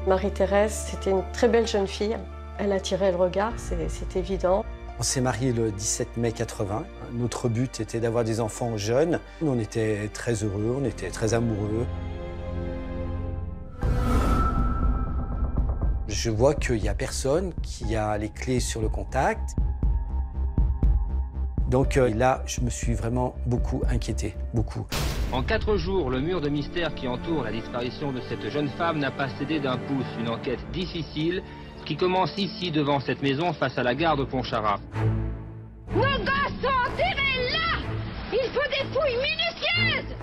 Marie-Thérèse, c'était une très belle jeune fille. Elle attirait le regard, c'est évident. On s'est mariés le 17 mai 80. Notre but était d'avoir des enfants jeunes. On était très heureux, on était très amoureux. Je vois qu'il n'y a personne qui a les clés sur le contact. Donc là, je me suis vraiment beaucoup inquiété, beaucoup. En 4 jours, le mur de mystère qui entoure la disparition de cette jeune femme n'a pas cédé d'un pouce. Une enquête difficile qui commence ici, devant cette maison, face à la gare de Pontcharrat. Nos gosses sont enterrés là! Il faut des fouilles minutieuses!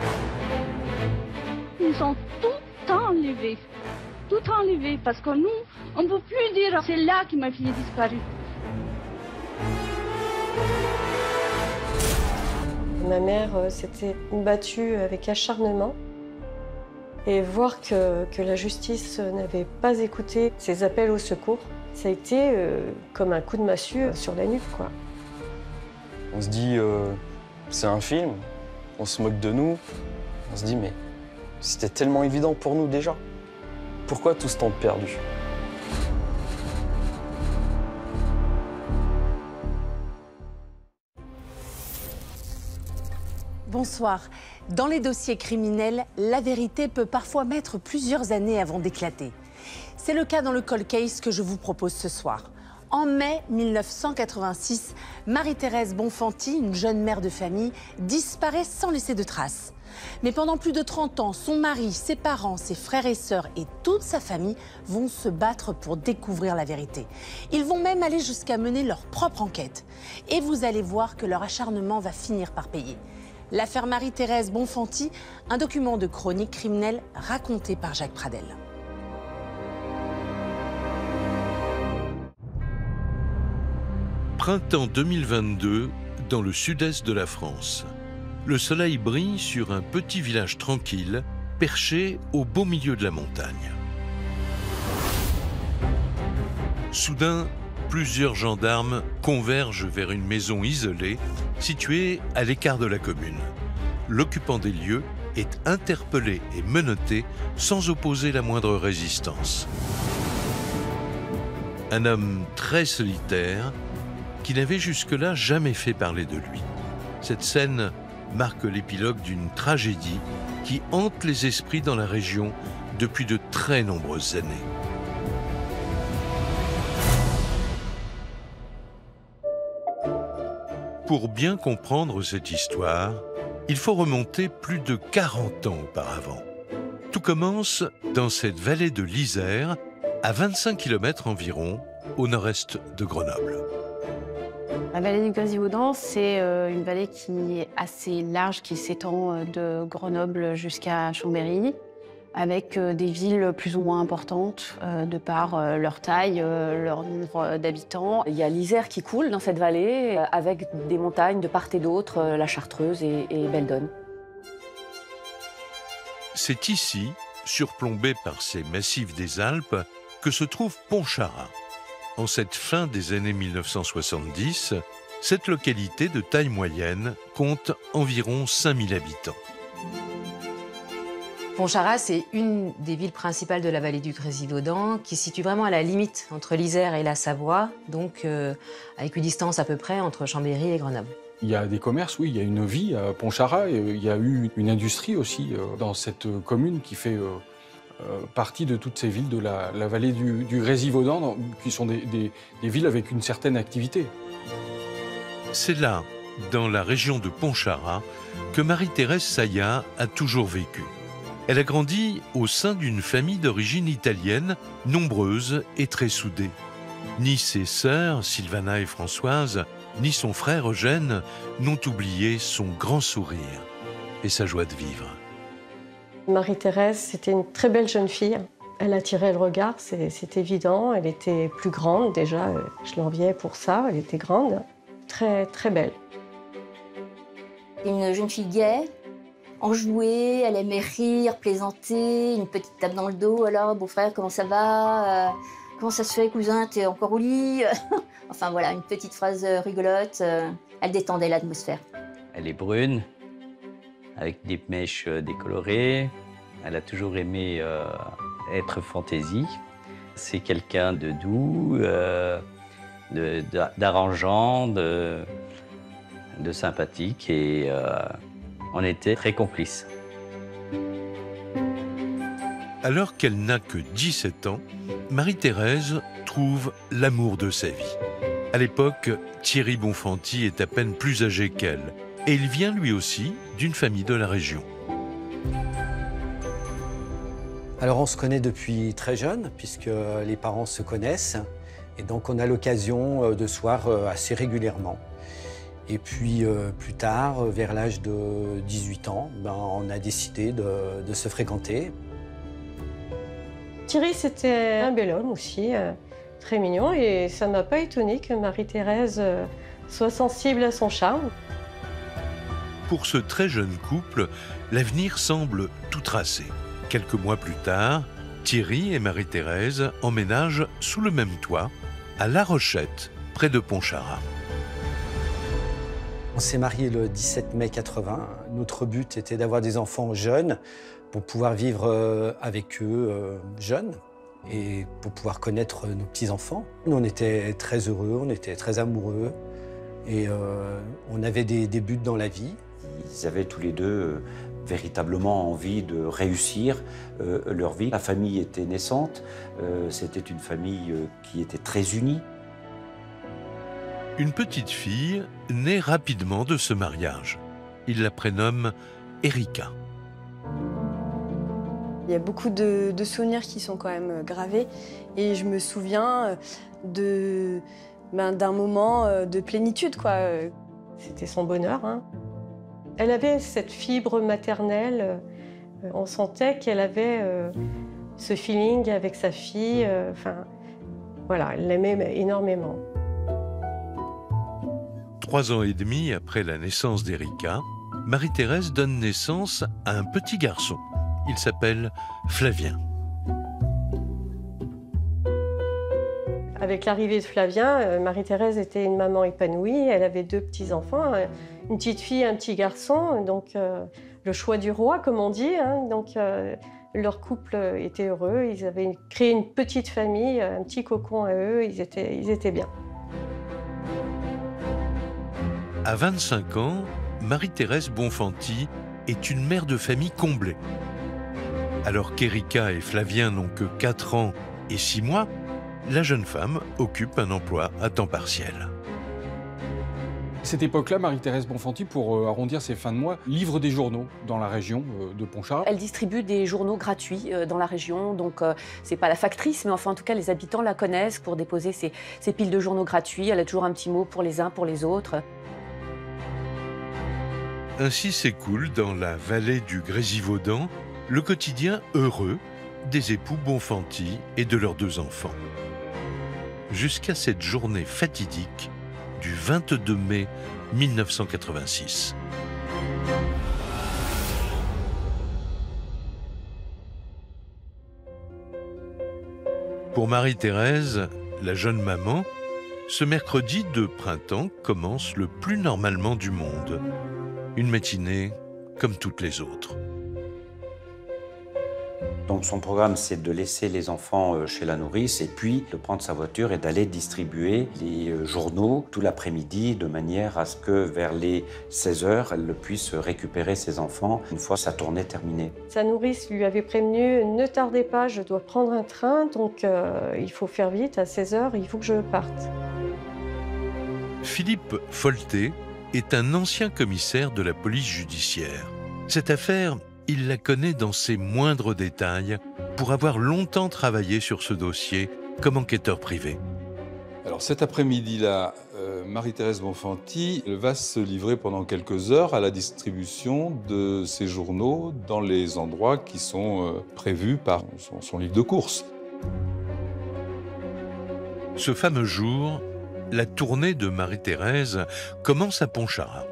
Ils ont tout enlevé. Tout enlevé, parce que nous, on ne peut plus dire c'est là que ma fille est disparue. Ma mère s'était battue avec acharnement. Et voir que la justice n'avait pas écouté ses appels au secours, ça a été comme un coup de massue sur la nuque, quoi. On se dit, c'est un film, on se moque de nous. On se dit, mais c'était tellement évident pour nous déjà. Pourquoi tout ce temps perdu? Bonsoir. Dans les dossiers criminels, la vérité peut parfois mettre plusieurs années avant d'éclater. C'est le cas dans le cold case que je vous propose ce soir. En mai 1986, Marie-Thérèse Bonfanti, une jeune mère de famille, disparaît sans laisser de traces. Mais pendant plus de 30 ans, son mari, ses parents, ses frères et sœurs et toute sa famille vont se battre pour découvrir la vérité. Ils vont même aller jusqu'à mener leur propre enquête. Et vous allez voir que leur acharnement va finir par payer. L'affaire Marie-Thérèse Bonfanti, un document de chronique criminelle raconté par Jacques Pradel. Printemps 2022, dans le sud-est de la France. Le soleil brille sur un petit village tranquille, perché au beau milieu de la montagne. Soudain, plusieurs gendarmes convergent vers une maison isolée, située à l'écart de la commune. L'occupant des lieux est interpellé et menotté sans opposer la moindre résistance. Un homme très solitaire qui n'avait jusque-là jamais fait parler de lui. Cette scène marque l'épilogue d'une tragédie qui hante les esprits dans la région depuis de très nombreuses années. Pour bien comprendre cette histoire, il faut remonter plus de 40 ans auparavant. Tout commence dans cette vallée de l'Isère, à 25 km environ, au nord-est de Grenoble. La vallée du Grésivaudan, c'est une vallée qui est assez large, qui s'étend de Grenoble jusqu'à Chambéry, avec des villes plus ou moins importantes de par leur taille, leur nombre d'habitants. Il y a l'Isère qui coule dans cette vallée, avec des montagnes de part et d'autre, la Chartreuse et Beldonne. C'est ici, surplombé par ces massifs des Alpes, que se trouve Pontcharrat. En cette fin des années 1970, cette localité de taille moyenne compte environ 5000 habitants. Pontcharrat, c'est une des villes principales de la vallée du Grésivaudan, qui se situe vraiment à la limite entre l'Isère et la Savoie, donc avec une distance à peu près entre Chambéry et Grenoble. Il y a des commerces, oui, il y a une vie à Pontcharrat, et il y a eu une industrie aussi dans cette commune qui fait partie de toutes ces villes de la vallée du Grésivaudan, qui sont des villes avec une certaine activité. C'est là, dans la région de Pontcharrat, que Marie-Thérèse Saya a toujours vécu. Elle a grandi au sein d'une famille d'origine italienne, nombreuse et très soudée. Ni ses sœurs, Sylvana et Françoise, ni son frère Eugène n'ont oublié son grand sourire et sa joie de vivre. Marie-Thérèse, c'était une très belle jeune fille. Elle attirait le regard, c'est évident. Elle était plus grande déjà, je l'enviais pour ça. Elle était grande, très, très belle. Une jeune fille gaie, enjouée, elle aimait rire, plaisanter, une petite tape dans le dos. Alors, beau-frère, comment ça va? Comment ça se fait, cousin? T'es encore au lit? Enfin voilà, une petite phrase rigolote. Elle détendait l'atmosphère. Elle est brune, avec des mèches décolorées. Elle a toujours aimé être fantaisie. C'est quelqu'un de doux, d'arrangeant, de sympathique et on était très complices. Alors qu'elle n'a que 17 ans, Marie-Thérèse trouve l'amour de sa vie. À l'époque, Thierry Bonfanti est à peine plus âgé qu'elle et il vient lui aussi d'une famille de la région. Alors on se connaît depuis très jeune puisque les parents se connaissent et donc on a l'occasion de se voir assez régulièrement. Et puis plus tard, vers l'âge de 18 ans, on a décidé de se fréquenter. Thierry, c'était un bel homme aussi, très mignon, et ça ne m'a pas étonné que Marie-Thérèse soit sensible à son charme. Pour ce très jeune couple, l'avenir semble tout tracé. Quelques mois plus tard, Thierry et Marie-Thérèse emménagent sous le même toit, à La Rochette, près de Pontcharra. On s'est mariés le 17 mai 80. Notre but était d'avoir des enfants jeunes pour pouvoir vivre avec eux jeunes et pour pouvoir connaître nos petits-enfants. Nous, on était très heureux, on était très amoureux et on avait des buts dans la vie. Ils avaient tous les deux véritablement envie de réussir leur vie. La famille était naissante, c'était une famille qui était très unie. Une petite fille naît rapidement de ce mariage. Il la prénomme Erika. Il y a beaucoup de souvenirs qui sont quand même gravés et je me souviens d'un moment de plénitude, quoi. C'était son bonheur, hein. Elle avait cette fibre maternelle, on sentait qu'elle avait ce feeling avec sa fille, voilà, elle l'aimait énormément. 3 ans et demi après la naissance d'Erika, Marie-Thérèse donne naissance à un petit garçon. Il s'appelle Flavien. Avec l'arrivée de Flavien, Marie-Thérèse était une maman épanouie. Elle avait 2 petits-enfants, une petite fille et un petit garçon. Donc, le choix du roi, comme on dit. Hein. Donc, leur couple était heureux. Ils avaient créé une petite famille, un petit cocon à eux. Ils étaient bien. À 25 ans, Marie-Thérèse Bonfanti est une mère de famille comblée. Alors qu'Erika et Flavien n'ont que 4 ans et 6 mois, la jeune femme occupe un emploi à temps partiel. Cette époque-là, Marie-Thérèse Bonfanti, pour arrondir ses fins de mois, livre des journaux dans la région de Pontcharra. Elle distribue des journaux gratuits dans la région, donc c'est pas la factrice, mais enfin en tout cas les habitants la connaissent pour déposer ces piles de journaux gratuits. Elle a toujours un petit mot pour les uns, pour les autres. Ainsi s'écoule dans la vallée du Grésivaudan le quotidien heureux des époux Bonfanti et de leurs 2 enfants. Jusqu'à cette journée fatidique du 22 mai 1986. Pour Marie-Thérèse, la jeune maman, ce mercredi de printemps commence le plus normalement du monde. Une matinée comme toutes les autres. Donc son programme, c'est de laisser les enfants chez la nourrice et puis de prendre sa voiture et d'aller distribuer les journaux tout l'après-midi de manière à ce que vers les 16h, elle puisse récupérer ses enfants une fois sa tournée terminée. Sa nourrice lui avait prévenu « Ne tardez pas, je dois prendre un train, donc il faut faire vite, à 16h, il faut que je parte. » Philippe Folté est un ancien commissaire de la police judiciaire. Cette affaire, il la connaît dans ses moindres détails pour avoir longtemps travaillé sur ce dossier comme enquêteur privé. Alors cet après-midi-là, Marie-Thérèse Bonfanti va se livrer pendant quelques heures à la distribution de ses journaux dans les endroits qui sont prévus par son livre de courses. Ce fameux jour, la tournée de Marie-Thérèse commence à Pontcharra.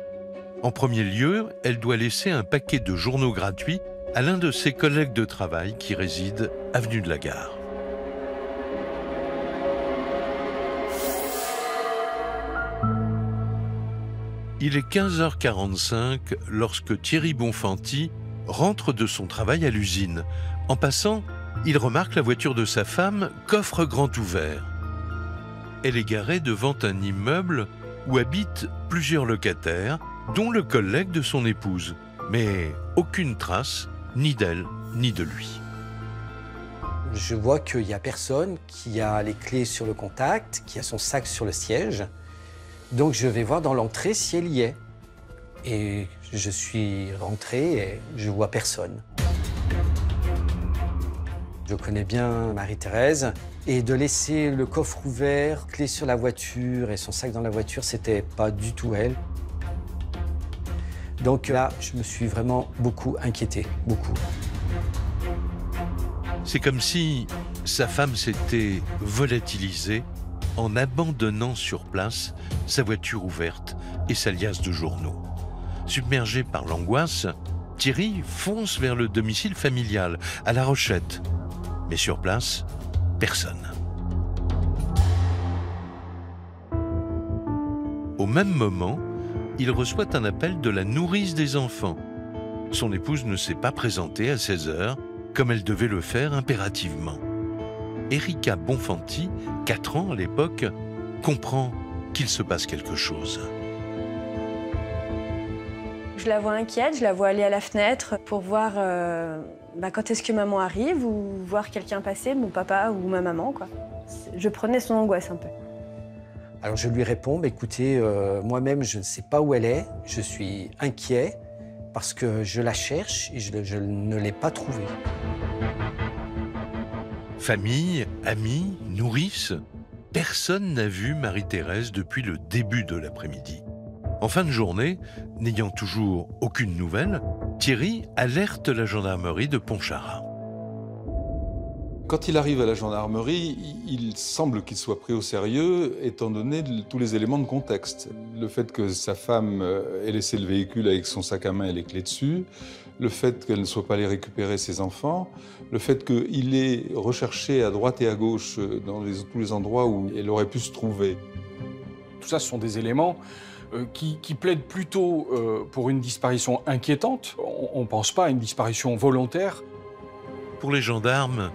En premier lieu, elle doit laisser un paquet de journaux gratuits à l'un de ses collègues de travail qui réside avenue de la Gare. Il est 15h45 lorsque Thierry Bonfanti rentre de son travail à l'usine, en passant il remarque la voiture de sa femme, coffre grand ouvert. Elle est garée devant un immeuble où habitent plusieurs locataires, dont le collègue de son épouse. Mais aucune trace, ni d'elle, ni de lui. Je vois qu'il n'y a personne, qui a les clés sur le contact, qui a son sac sur le siège. Donc je vais voir dans l'entrée si elle y est. Et je suis rentré et je vois personne. Je connais bien Marie-Thérèse. Et de laisser le coffre ouvert, clé sur la voiture et son sac dans la voiture, c'était pas du tout elle. Donc là, je me suis vraiment beaucoup inquiété, beaucoup. C'est comme si sa femme s'était volatilisée en abandonnant sur place sa voiture ouverte et sa liasse de journaux. Submergé par l'angoisse, Thierry fonce vers le domicile familial, à La Rochette. Mais sur place, personne. Au même moment, il reçoit un appel de la nourrice des enfants. Son épouse ne s'est pas présentée à 16 h, comme elle devait le faire impérativement. Erika Bonfanti, 4 ans à l'époque, comprend qu'il se passe quelque chose. Je la vois inquiète, je la vois aller à la fenêtre pour voir quand est-ce que maman arrive ou voir quelqu'un passer, mon papa ou ma maman, quoi. Je prenais son angoisse un peu. Alors je lui réponds, écoutez, moi-même je ne sais pas où elle est, je suis inquiet parce que je la cherche et je ne l'ai pas trouvée. Famille, amis, nourrice, personne n'a vu Marie-Thérèse depuis le début de l'après-midi. En fin de journée, n'ayant toujours aucune nouvelle, Thierry alerte la gendarmerie de Pontcharra. Quand il arrive à la gendarmerie, il semble qu'il soit pris au sérieux, étant donné tous les éléments de contexte. Le fait que sa femme ait laissé le véhicule avec son sac à main et les clés dessus, le fait qu'elle ne soit pas allée récupérer ses enfants, le fait qu'il ait recherché à droite et à gauche dans tous les endroits où elle aurait pu se trouver. Tout ça, ce sont des éléments qui plaident plutôt pour une disparition inquiétante. On ne pense pas à une disparition volontaire. Pour les gendarmes,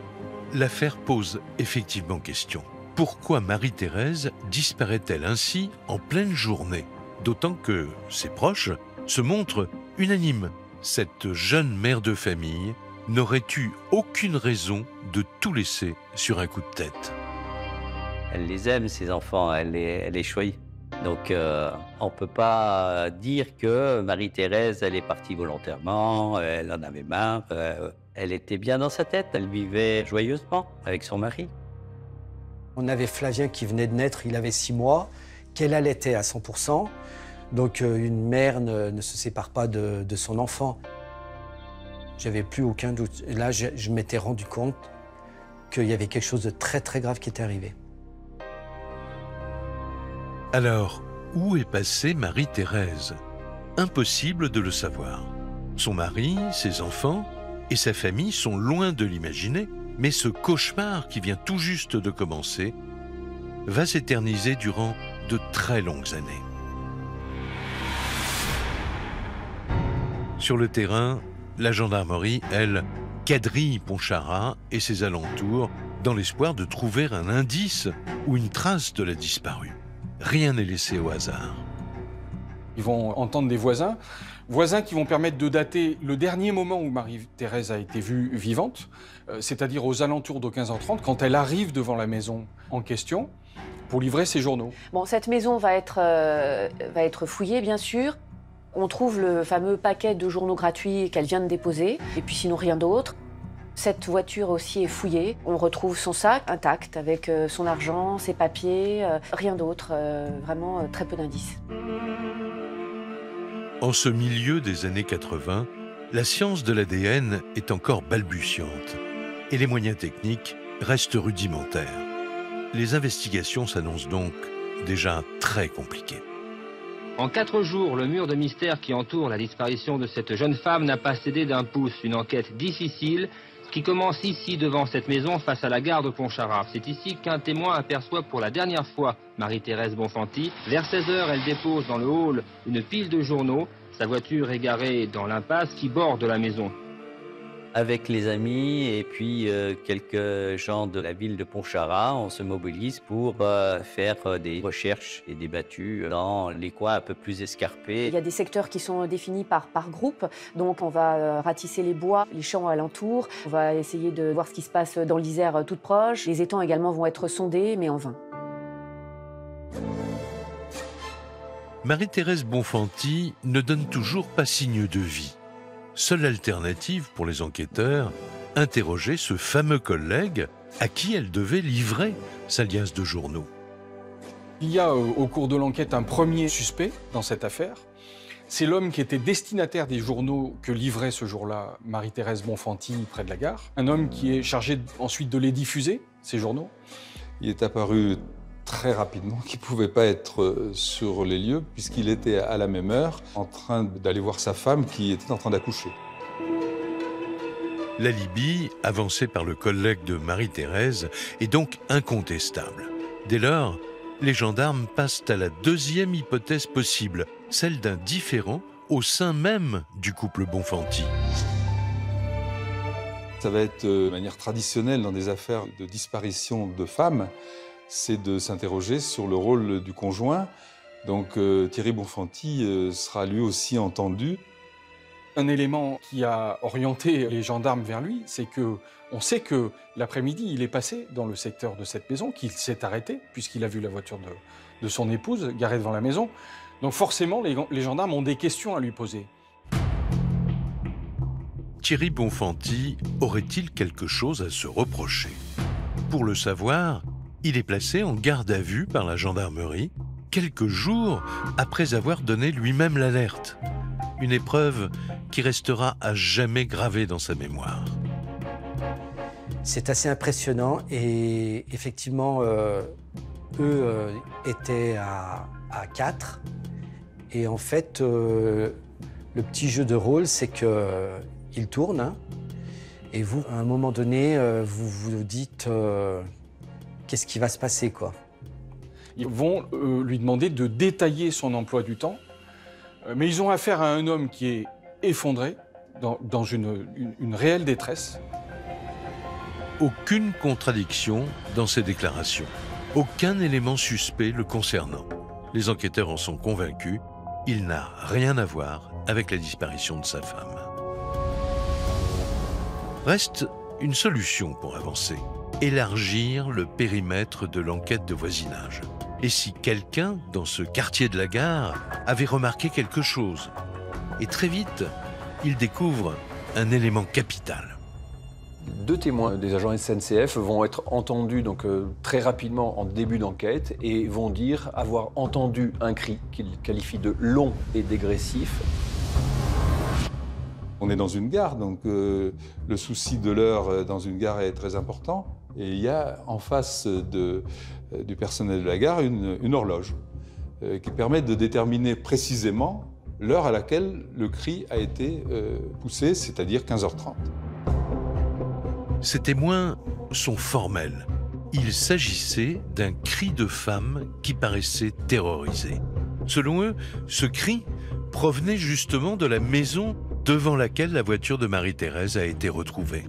l'affaire pose effectivement question. Pourquoi Marie-Thérèse disparaît-elle ainsi en pleine journée? D'autant que ses proches se montrent unanimes. Cette jeune mère de famille n'aurait eu aucune raison de tout laisser sur un coup de tête. Elle les aime, ses enfants, elle les choisit. Donc on ne peut pas dire que Marie-Thérèse, elle est partie volontairement, elle en avait marre. Elle était bien dans sa tête, elle vivait joyeusement avec son mari. On avait Flavien qui venait de naître, il avait 6 mois, qu'elle allaitait à 100%. Donc une mère ne se sépare pas de son enfant. J'avais plus aucun doute. Et là, je m'étais rendu compte qu'il y avait quelque chose de très très grave qui était arrivé. Alors, où est passée Marie-Thérèse? Impossible de le savoir. Son mari, ses enfants et sa famille sont loin de l'imaginer, mais ce cauchemar qui vient tout juste de commencer va s'éterniser durant de très longues années. Sur le terrain, la gendarmerie, elle, quadrille Pontcharra et ses alentours dans l'espoir de trouver un indice ou une trace de la disparue. Rien n'est laissé au hasard. Ils vont entendre des voisins qui vont permettre de dater le dernier moment où Marie-Thérèse a été vue vivante, c'est-à-dire aux alentours de 15h30, quand elle arrive devant la maison en question pour livrer ses journaux. Bon, cette maison va être fouillée, bien sûr. On trouve le fameux paquet de journaux gratuits qu'elle vient de déposer, et puis sinon rien d'autre. Cette voiture aussi est fouillée. On retrouve son sac intact avec son argent, ses papiers, rien d'autre, vraiment très peu d'indices. En ce milieu des années 80, la science de l'ADN est encore balbutiante et les moyens techniques restent rudimentaires. Les investigations s'annoncent donc déjà très compliquées. En 4 jours, le mur de mystère qui entoure la disparition de cette jeune femme n'a pas cédé d'un pouce. Une enquête difficile qui commence ici, devant cette maison, face à la gare de Pontcharra. C'est ici qu'un témoin aperçoit pour la dernière fois Marie-Thérèse Bonfanti. Vers 16 h, elle dépose dans le hall une pile de journaux. Sa voiture est garée dans l'impasse qui borde la maison. Avec les amis et puis quelques gens de la ville de Pontcharra, on se mobilise pour faire des recherches et des battues dans les coins un peu plus escarpés. Il y a des secteurs qui sont définis par groupe, donc on va ratisser les bois, les champs alentours, on va essayer de voir ce qui se passe dans l'Isère toute proche. Les étangs également vont être sondés, mais en vain. Marie-Thérèse Bonfanti ne donne toujours pas signe de vie. Seule alternative pour les enquêteurs, interroger ce fameux collègue à qui elle devait livrer sa liasse de journaux. Il y a au cours de l'enquête un premier suspect dans cette affaire. C'est l'homme qui était destinataire des journaux que livrait ce jour-là Marie-Thérèse Bonfanti près de la gare. Un homme qui est chargé ensuite de les diffuser, ces journaux. Il est apparu très rapidement qu'il ne pouvait pas être sur les lieux puisqu'il était à la même heure en train d'aller voir sa femme qui était en train d'accoucher. L'alibi, avancé par le collègue de Marie-Thérèse, est donc incontestable. Dès lors, les gendarmes passent à la deuxième hypothèse possible, celle d'un différend au sein même du couple Bonfanti. Ça va être de manière traditionnelle dans des affaires de disparition de femmes, c'est de s'interroger sur le rôle du conjoint. Donc Thierry Bonfanti sera lui aussi entendu. Un élément qui a orienté les gendarmes vers lui, c'est qu'on sait que l'après-midi, il est passé dans le secteur de cette maison, qu'il s'est arrêté, puisqu'il a vu la voiture de son épouse garée devant la maison. Donc forcément, les gendarmes ont des questions à lui poser. Thierry Bonfanti aurait-il quelque chose à se reprocher? Pour le savoir, il est placé en garde à vue par la gendarmerie quelques jours après avoir donné lui-même l'alerte. Une épreuve qui restera à jamais gravée dans sa mémoire. C'est assez impressionnant et effectivement, eux étaient à 4. Et en fait, le petit jeu de rôle, c'est qu'il tourne. Hein, et vous, à un moment donné, vous vous dites qu'est-ce qui va se passer, quoi. Ils vont lui demander de détailler son emploi du temps. Mais ils ont affaire à un homme qui est effondré, dans une réelle détresse. Aucune contradiction dans ses déclarations. Aucun élément suspect le concernant. Les enquêteurs en sont convaincus. Il n'a rien à voir avec la disparition de sa femme. Reste une solution pour avancer. Élargir le périmètre de l'enquête de voisinage. Et si quelqu'un, dans ce quartier de la gare, avait remarqué quelque chose? Et très vite, il découvre un élément capital. 2 témoins des agents SNCF vont être entendus donc, très rapidement en début d'enquête et vont dire avoir entendu un cri qu'ils qualifient de long et dégressif. On est dans une gare, donc le souci de l'heure dans une gare est très important. Et il y a en face du personnel de la gare une horloge qui permet de déterminer précisément l'heure à laquelle le cri a été poussé, c'est-à-dire 15h30. Ces témoins sont formels. Il s'agissait d'un cri de femme qui paraissait terrorisée. Selon eux, ce cri provenait justement de la maison devant laquelle la voiture de Marie-Thérèse a été retrouvée.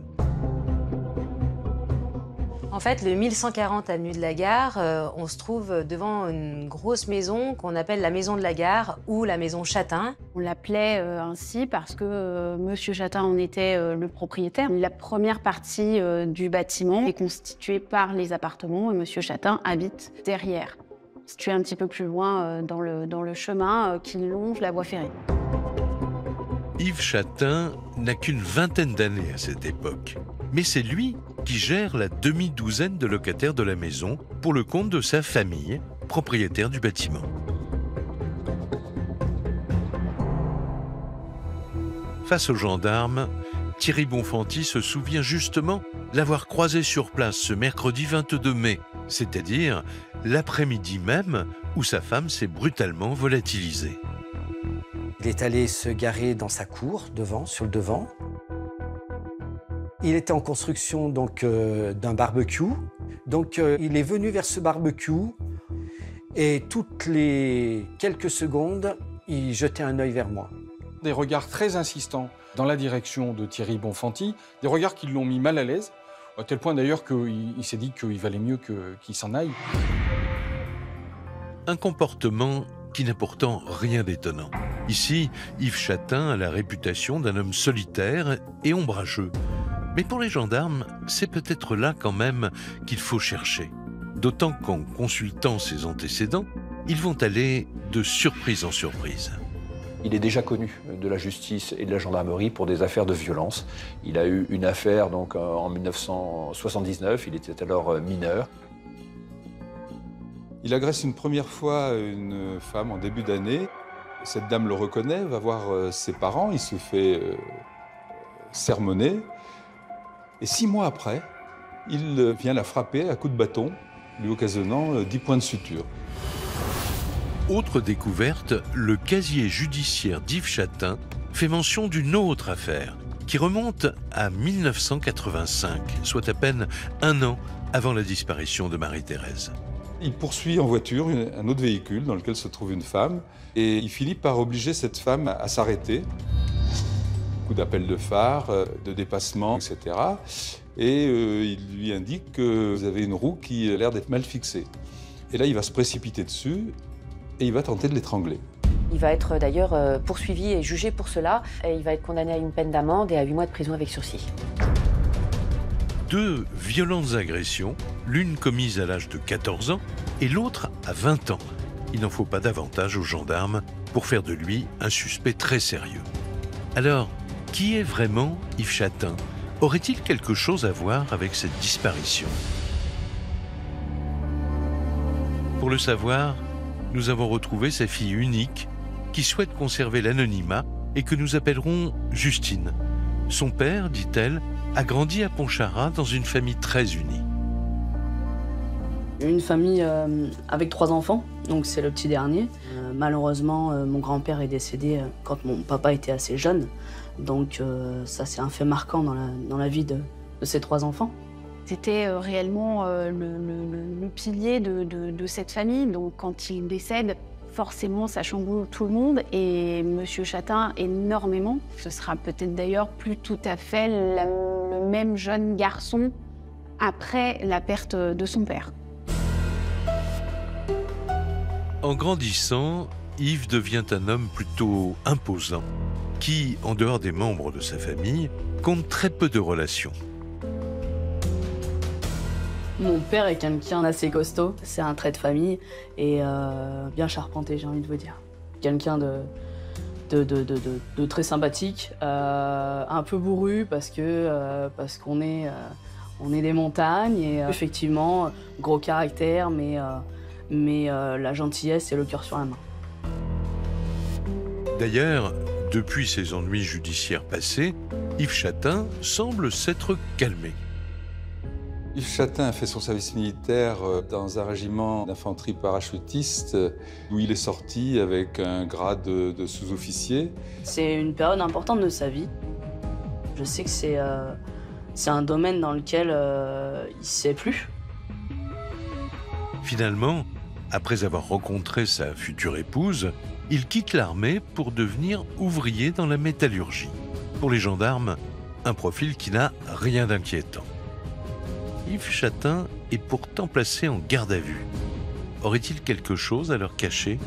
En fait, le 1140 avenue de la Gare, on se trouve devant une grosse maison qu'on appelle la maison de la Gare ou la maison Chatin. On l'appelait ainsi parce que Monsieur Chatin en était le propriétaire. La première partie du bâtiment est constituée par les appartements et Monsieur Chatin habite derrière, situé un petit peu plus loin dans le chemin qui longe la voie ferrée. Yves Chatin n'a qu'une vingtaine d'années à cette époque. Mais c'est lui qui gère la demi-douzaine de locataires de la maison pour le compte de sa famille, propriétaire du bâtiment. Face aux gendarmes, Thierry Bonfanti se souvient justement l'avoir croisé sur place ce mercredi 22 mai, c'est-à-dire l'après-midi même où sa femme s'est brutalement volatilisée. Il est allé se garer dans sa cour, sur le devant. Il était en construction donc d'un barbecue. Donc il est venu vers ce barbecue et toutes les quelques secondes, il jetait un œil vers moi. des regards très insistants dans la direction de Thierry Bonfanti, des regards qui l'ont mis mal à l'aise, à tel point d'ailleurs qu'il s'est dit qu'il valait mieux qu'il s'en aille. Un comportement qui n'a pourtant rien d'étonnant. Ici, Yves Châtain a la réputation d'un homme solitaire et ombrageux. Mais pour les gendarmes, c'est peut-être là quand même qu'il faut chercher. D'autant qu'en consultant ses antécédents, ils vont aller de surprise en surprise. Il est déjà connu de la justice et de la gendarmerie pour des affaires de violence. Il a eu une affaire donc, en 1979, il était alors mineur. Il agresse une première fois une femme en début d'année. Cette dame le reconnaît, va voir ses parents, il se fait sermonner. Et 6 mois après, il vient la frapper à coups de bâton, lui occasionnant 10 points de suture. Autre découverte, le casier judiciaire d'Yves Châtain fait mention d'une autre affaire qui remonte à 1985, soit à peine 1 an avant la disparition de Marie-Thérèse. Il poursuit en voiture un autre véhicule dans lequel se trouve une femme et il finit par obliger cette femme à s'arrêter. Coup d'appel de phare, de dépassement, etc. Et il lui indique que vous avez une roue qui a l'air d'être mal fixée. Et là, il va se précipiter dessus et il va tenter de l'étrangler. Il va être d'ailleurs poursuivi et jugé pour cela. Et il va être condamné à une peine d'amende et à 8 mois de prison avec sursis. 2 violentes agressions, l'une commise à l'âge de 14 ans et l'autre à 20 ans. Il n'en faut pas davantage aux gendarmes pour faire de lui un suspect très sérieux. Alors, qui est vraiment Yves Châtain? Aurait-il quelque chose à voir avec cette disparition? Pour le savoir, nous avons retrouvé sa fille unique qui souhaite conserver l'anonymat et que nous appellerons Justine. Son père, dit-elle, a grandi à Pontcharrat dans une famille très unie. Une famille avec 3 enfants, donc c'est le petit dernier. Malheureusement, mon grand-père est décédé quand mon papa était assez jeune. Donc ça, c'est un fait marquant dans la vie de ces 3 enfants. C'était réellement le pilier de cette famille. Donc quand il décède, forcément, ça chamboule tout le monde et Monsieur Châtain énormément. Ce sera peut-être d'ailleurs plus tout à fait le même jeune garçon après la perte de son père. En grandissant, Yves devient un homme plutôt imposant, qui, en dehors des membres de sa famille, compte très peu de relations. Mon père est quelqu'un d'assez costaud, c'est un trait de famille et bien charpenté, j'ai envie de vous dire. Quelqu'un de très sympathique, un peu bourru parce qu'on est des montagnes et effectivement gros caractère, mais la gentillesse et le cœur sur la main. D'ailleurs, depuis ses ennuis judiciaires passés, Yves Châtain semble s'être calmé. Yves Châtain a fait son service militaire dans un régiment d'infanterie parachutiste où il est sorti avec un grade de sous-officier. C'est une période importante de sa vie. Je sais que c'est un domaine dans lequel il ne sait plus. Finalement, après avoir rencontré sa future épouse, il quitte l'armée pour devenir ouvrier dans la métallurgie. Pour les gendarmes, un profil qui n'a rien d'inquiétant. Yves Châtain est pourtant placé en garde à vue. Aurait-il quelque chose à leur cacher?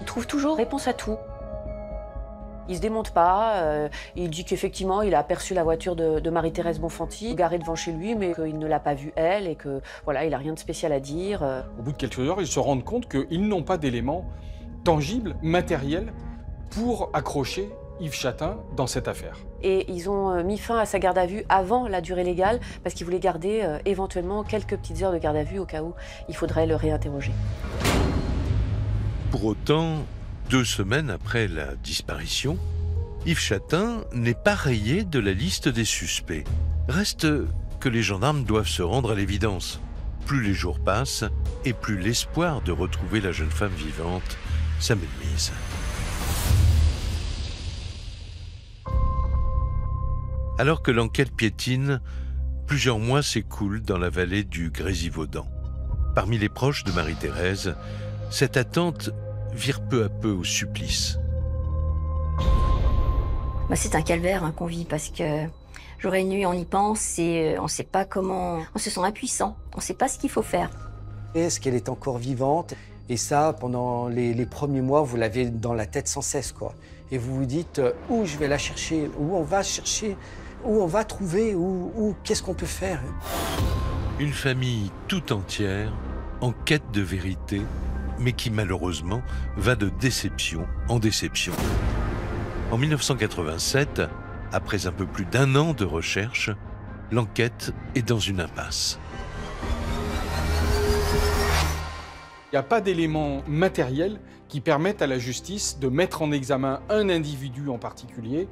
Il trouve toujours réponse à tout. Il se démonte pas, il dit qu'effectivement il a aperçu la voiture de Marie-Thérèse Bonfanti garée devant chez lui, mais qu'il ne l'a pas vue elle et que voilà, il n'a rien de spécial à dire. Au bout de quelques heures, ils se rendent compte qu'ils n'ont pas d'éléments tangibles, matériels, pour accrocher Yves Châtain dans cette affaire. Et ils ont mis fin à sa garde à vue avant la durée légale parce qu'ils voulaient garder éventuellement quelques petites heures de garde à vue au cas où il faudrait le réinterroger. Pour autant, 2 semaines après la disparition, Yves Châtain n'est pas rayé de la liste des suspects. Reste que les gendarmes doivent se rendre à l'évidence. Plus les jours passent et plus l'espoir de retrouver la jeune femme vivante s'amenuise. Alors que l'enquête piétine, plusieurs mois s'écoulent dans la vallée du Grésivaudan. Parmi les proches de Marie-Thérèse, cette attente vire peu à peu au supplice. C'est un calvaire qu'on vit parce que jour et nuit on y pense et on ne sait pas comment... On se sent impuissant, on ne sait pas ce qu'il faut faire. Est-ce qu'elle est encore vivante? Et ça, pendant les premiers mois, vous l'avez dans la tête sans cesse, quoi. Et vous vous dites, où je vais la chercher, où on va chercher, où on va trouver, où qu'est-ce qu'on peut faire? Une famille tout entière en quête de vérité, mais qui malheureusement va de déception en déception. En 1987, après un peu plus d'1 an de recherche, l'enquête est dans une impasse. Il n'y a pas d'éléments matériels qui permettent à la justice de mettre en examen un individu en particulier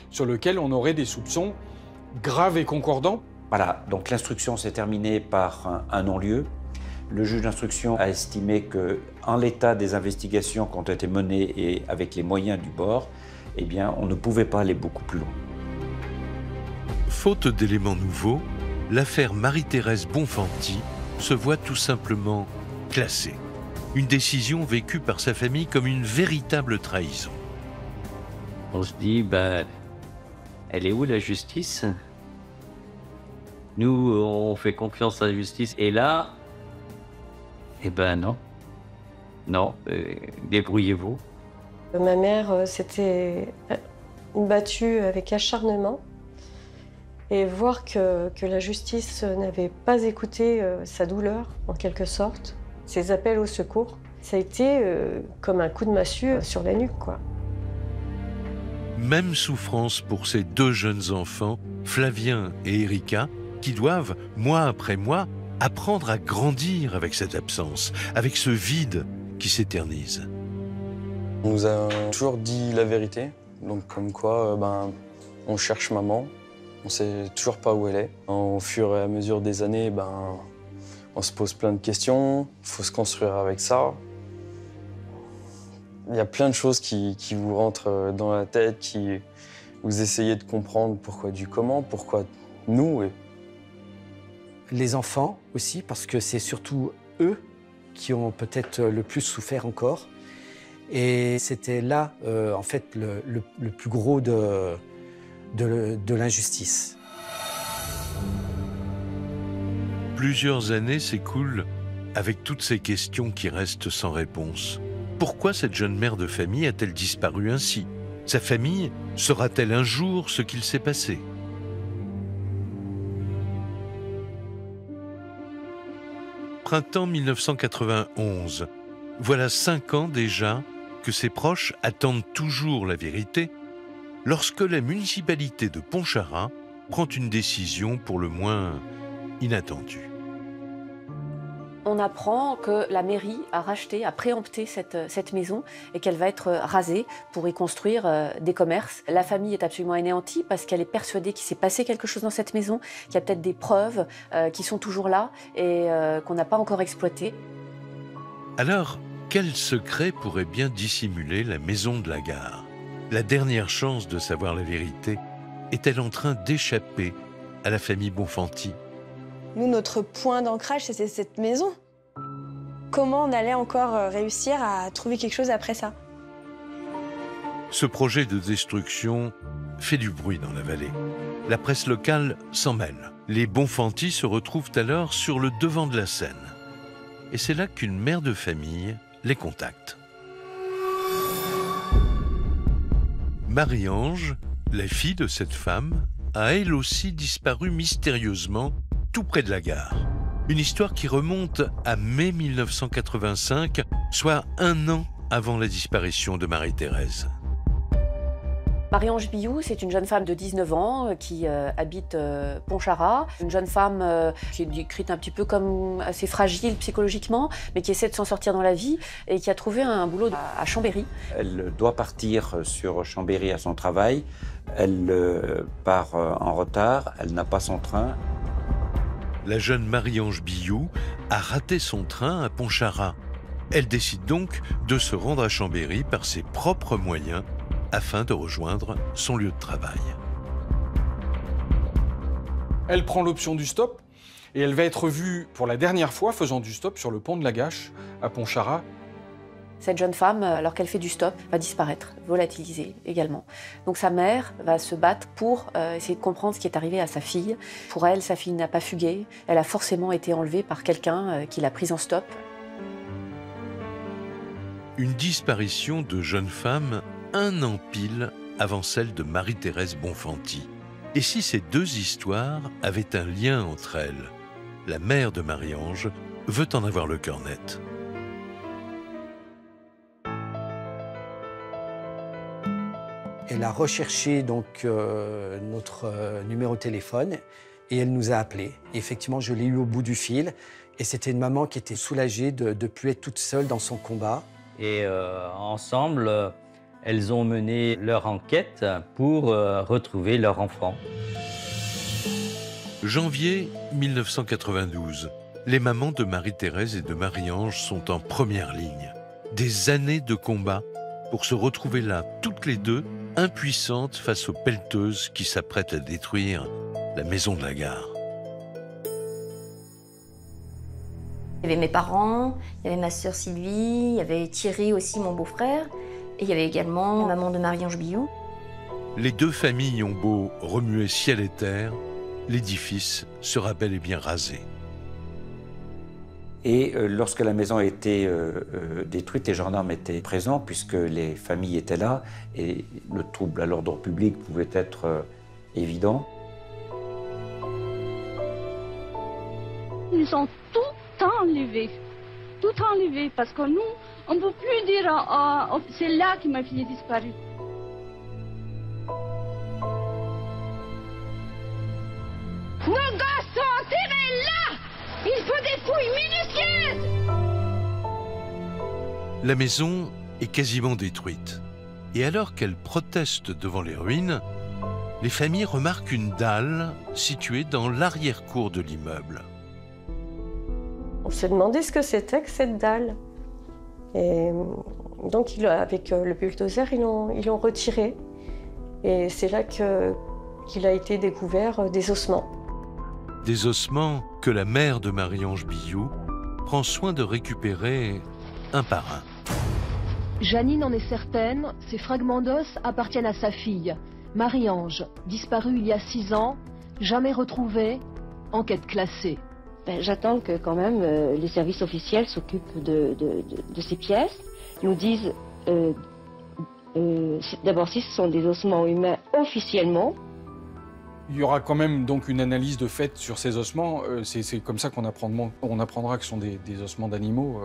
sur lequel on aurait des soupçons graves et concordants. Voilà, donc l'instruction s'est terminée par un non-lieu. Le juge d'instruction a estimé qu'en l'état des investigations qui ont été menées et avec les moyens du bord, eh bien, on ne pouvait pas aller beaucoup plus loin. Faute d'éléments nouveaux, l'affaire Marie-Thérèse Bonfanti se voit tout simplement classée. Une décision vécue par sa famille comme une véritable trahison. On se dit, elle est où la justice? Nous, on fait confiance à la justice. Et là, non. Non, débrouillez-vous. Ma mère s'était battue avec acharnement. Et voir que la justice n'avait pas écouté sa douleur, en quelque sorte, ses appels au secours, ça a été comme un coup de massue sur la nuque, quoi. Même souffrance pour ces 2 jeunes enfants, Flavien et Erika, qui doivent, mois après mois, apprendre à grandir avec cette absence, avec ce vide qui s'éternise. On nous a toujours dit la vérité, donc comme quoi on cherche maman, on sait toujours pas où elle est. Au fur et à mesure des années, on se pose plein de questions, il faut se construire avec ça. Il y a plein de choses qui vous rentrent dans la tête, qui vous essayez de comprendre pourquoi du comment, pourquoi nous. Les enfants aussi, parce que c'est surtout eux qui ont peut-être le plus souffert encore. Et c'était là, en fait, le plus gros de l'injustice. Plusieurs années s'écoulent avec toutes ces questions qui restent sans réponse. Pourquoi cette jeune mère de famille a-t-elle disparu ainsi? Sa famille saura-t-elle un jour ce qu'il s'est passé? Printemps 1991. Voilà 5 ans déjà que ses proches attendent toujours la vérité lorsque la municipalité de Pontcharra prend une décision pour le moins inattendue. On apprend que la mairie a racheté, a préempté cette maison et qu'elle va être rasée pour y construire des commerces. La famille est absolument anéantie parce qu'elle est persuadée qu'il s'est passé quelque chose dans cette maison, qu'il y a peut-être des preuves qui sont toujours là et qu'on n'a pas encore exploitées. Alors, quel secret pourrait bien dissimuler la maison de la gare? La dernière chance de savoir la vérité est-elle en train d'échapper à la famille Bonfanti? Nous, notre point d'ancrage, c'était cette maison. Comment on allait encore réussir à trouver quelque chose après ça? Ce projet de destruction fait du bruit dans la vallée. La presse locale s'en mêle. Les Bonfanti se retrouvent alors sur le devant de la scène. Et c'est là qu'une mère de famille les contacte. Marie-Ange, la fille de cette femme, a elle aussi disparu mystérieusement tout près de la gare. Une histoire qui remonte à mai 1985, soit 1 an avant la disparition de Marie-Thérèse. Marie-Ange Billou, c'est une jeune femme de 19 ans qui habite Pontcharra. Une jeune femme qui est décrite un petit peu comme assez fragile psychologiquement, mais qui essaie de s'en sortir dans la vie et qui a trouvé un boulot à Chambéry. Elle doit partir sur Chambéry à son travail. Elle part en retard, elle n'a pas son train. La jeune Marie-Ange Billou a raté son train à Pontcharra. Elle décide donc de se rendre à Chambéry par ses propres moyens afin de rejoindre son lieu de travail. Elle prend l'option du stop et elle va être vue pour la dernière fois faisant du stop sur le pont de la Gâche à Pontcharra. Cette jeune femme, alors qu'elle fait du stop, va disparaître, volatiliser également. Donc sa mère va se battre pour essayer de comprendre ce qui est arrivé à sa fille. Pour elle, sa fille n'a pas fugué, elle a forcément été enlevée par quelqu'un qui l'a prise en stop. Une disparition de jeune femme 1 an pile avant celle de Marie-Thérèse Bonfanti. Et si ces 2 histoires avaient un lien entre elles? La mère de Marie-Ange veut en avoir le cœur net. Elle a recherché donc notre numéro de téléphone et elle nous a appelés. Et effectivement, je l'ai eu au bout du fil. Et c'était une maman qui était soulagée de ne plus être toute seule dans son combat. Et ensemble, elles ont mené leur enquête pour retrouver leur enfant. Janvier 1992. Les mamans de Marie-Thérèse et de Marie-Ange sont en première ligne. Des années de combat pour se retrouver là, toutes les deux, impuissantes face aux pelleteuses qui s'apprêtent à détruire la maison de la gare. Il y avait mes parents, il y avait ma sœur Sylvie, il y avait Thierry aussi, mon beau-frère, et il y avait également la maman de Marie-Ange Billou. Les 2 familles ont beau remuer ciel et terre, l'édifice sera bel et bien rasé. Et lorsque la maison a été détruite, les gendarmes étaient présents puisque les familles étaient là et le trouble à l'ordre public pouvait être évident. Ils ont tout enlevé. Tout enlevé parce que nous, on ne peut plus dire c'est là que ma fille est disparue. Nos gosses sont enterrés là! Il faut des fouilles minutieuses! La maison est quasiment détruite. Et alors qu'elle proteste devant les ruines, les familles remarquent une dalle située dans l'arrière-cour de l'immeuble. On s'est demandé ce que c'était que cette dalle. Et donc, avec le bulldozer, ils l'ont retiré. Et c'est là qu'il a été découvert des ossements. Des ossements que la mère de Marie-Ange Billou prend soin de récupérer un par un. Janine en est certaine, ces fragments d'os appartiennent à sa fille, Marie-Ange, disparue il y a 6 ans, jamais retrouvée, enquête classée. J'attends que quand même les services officiels s'occupent de ces pièces, nous disent d'abord si ce sont des ossements humains officiellement. Il y aura quand même donc une analyse de fait sur ces ossements. C'est comme ça qu'on apprendra que ce sont des ossements d'animaux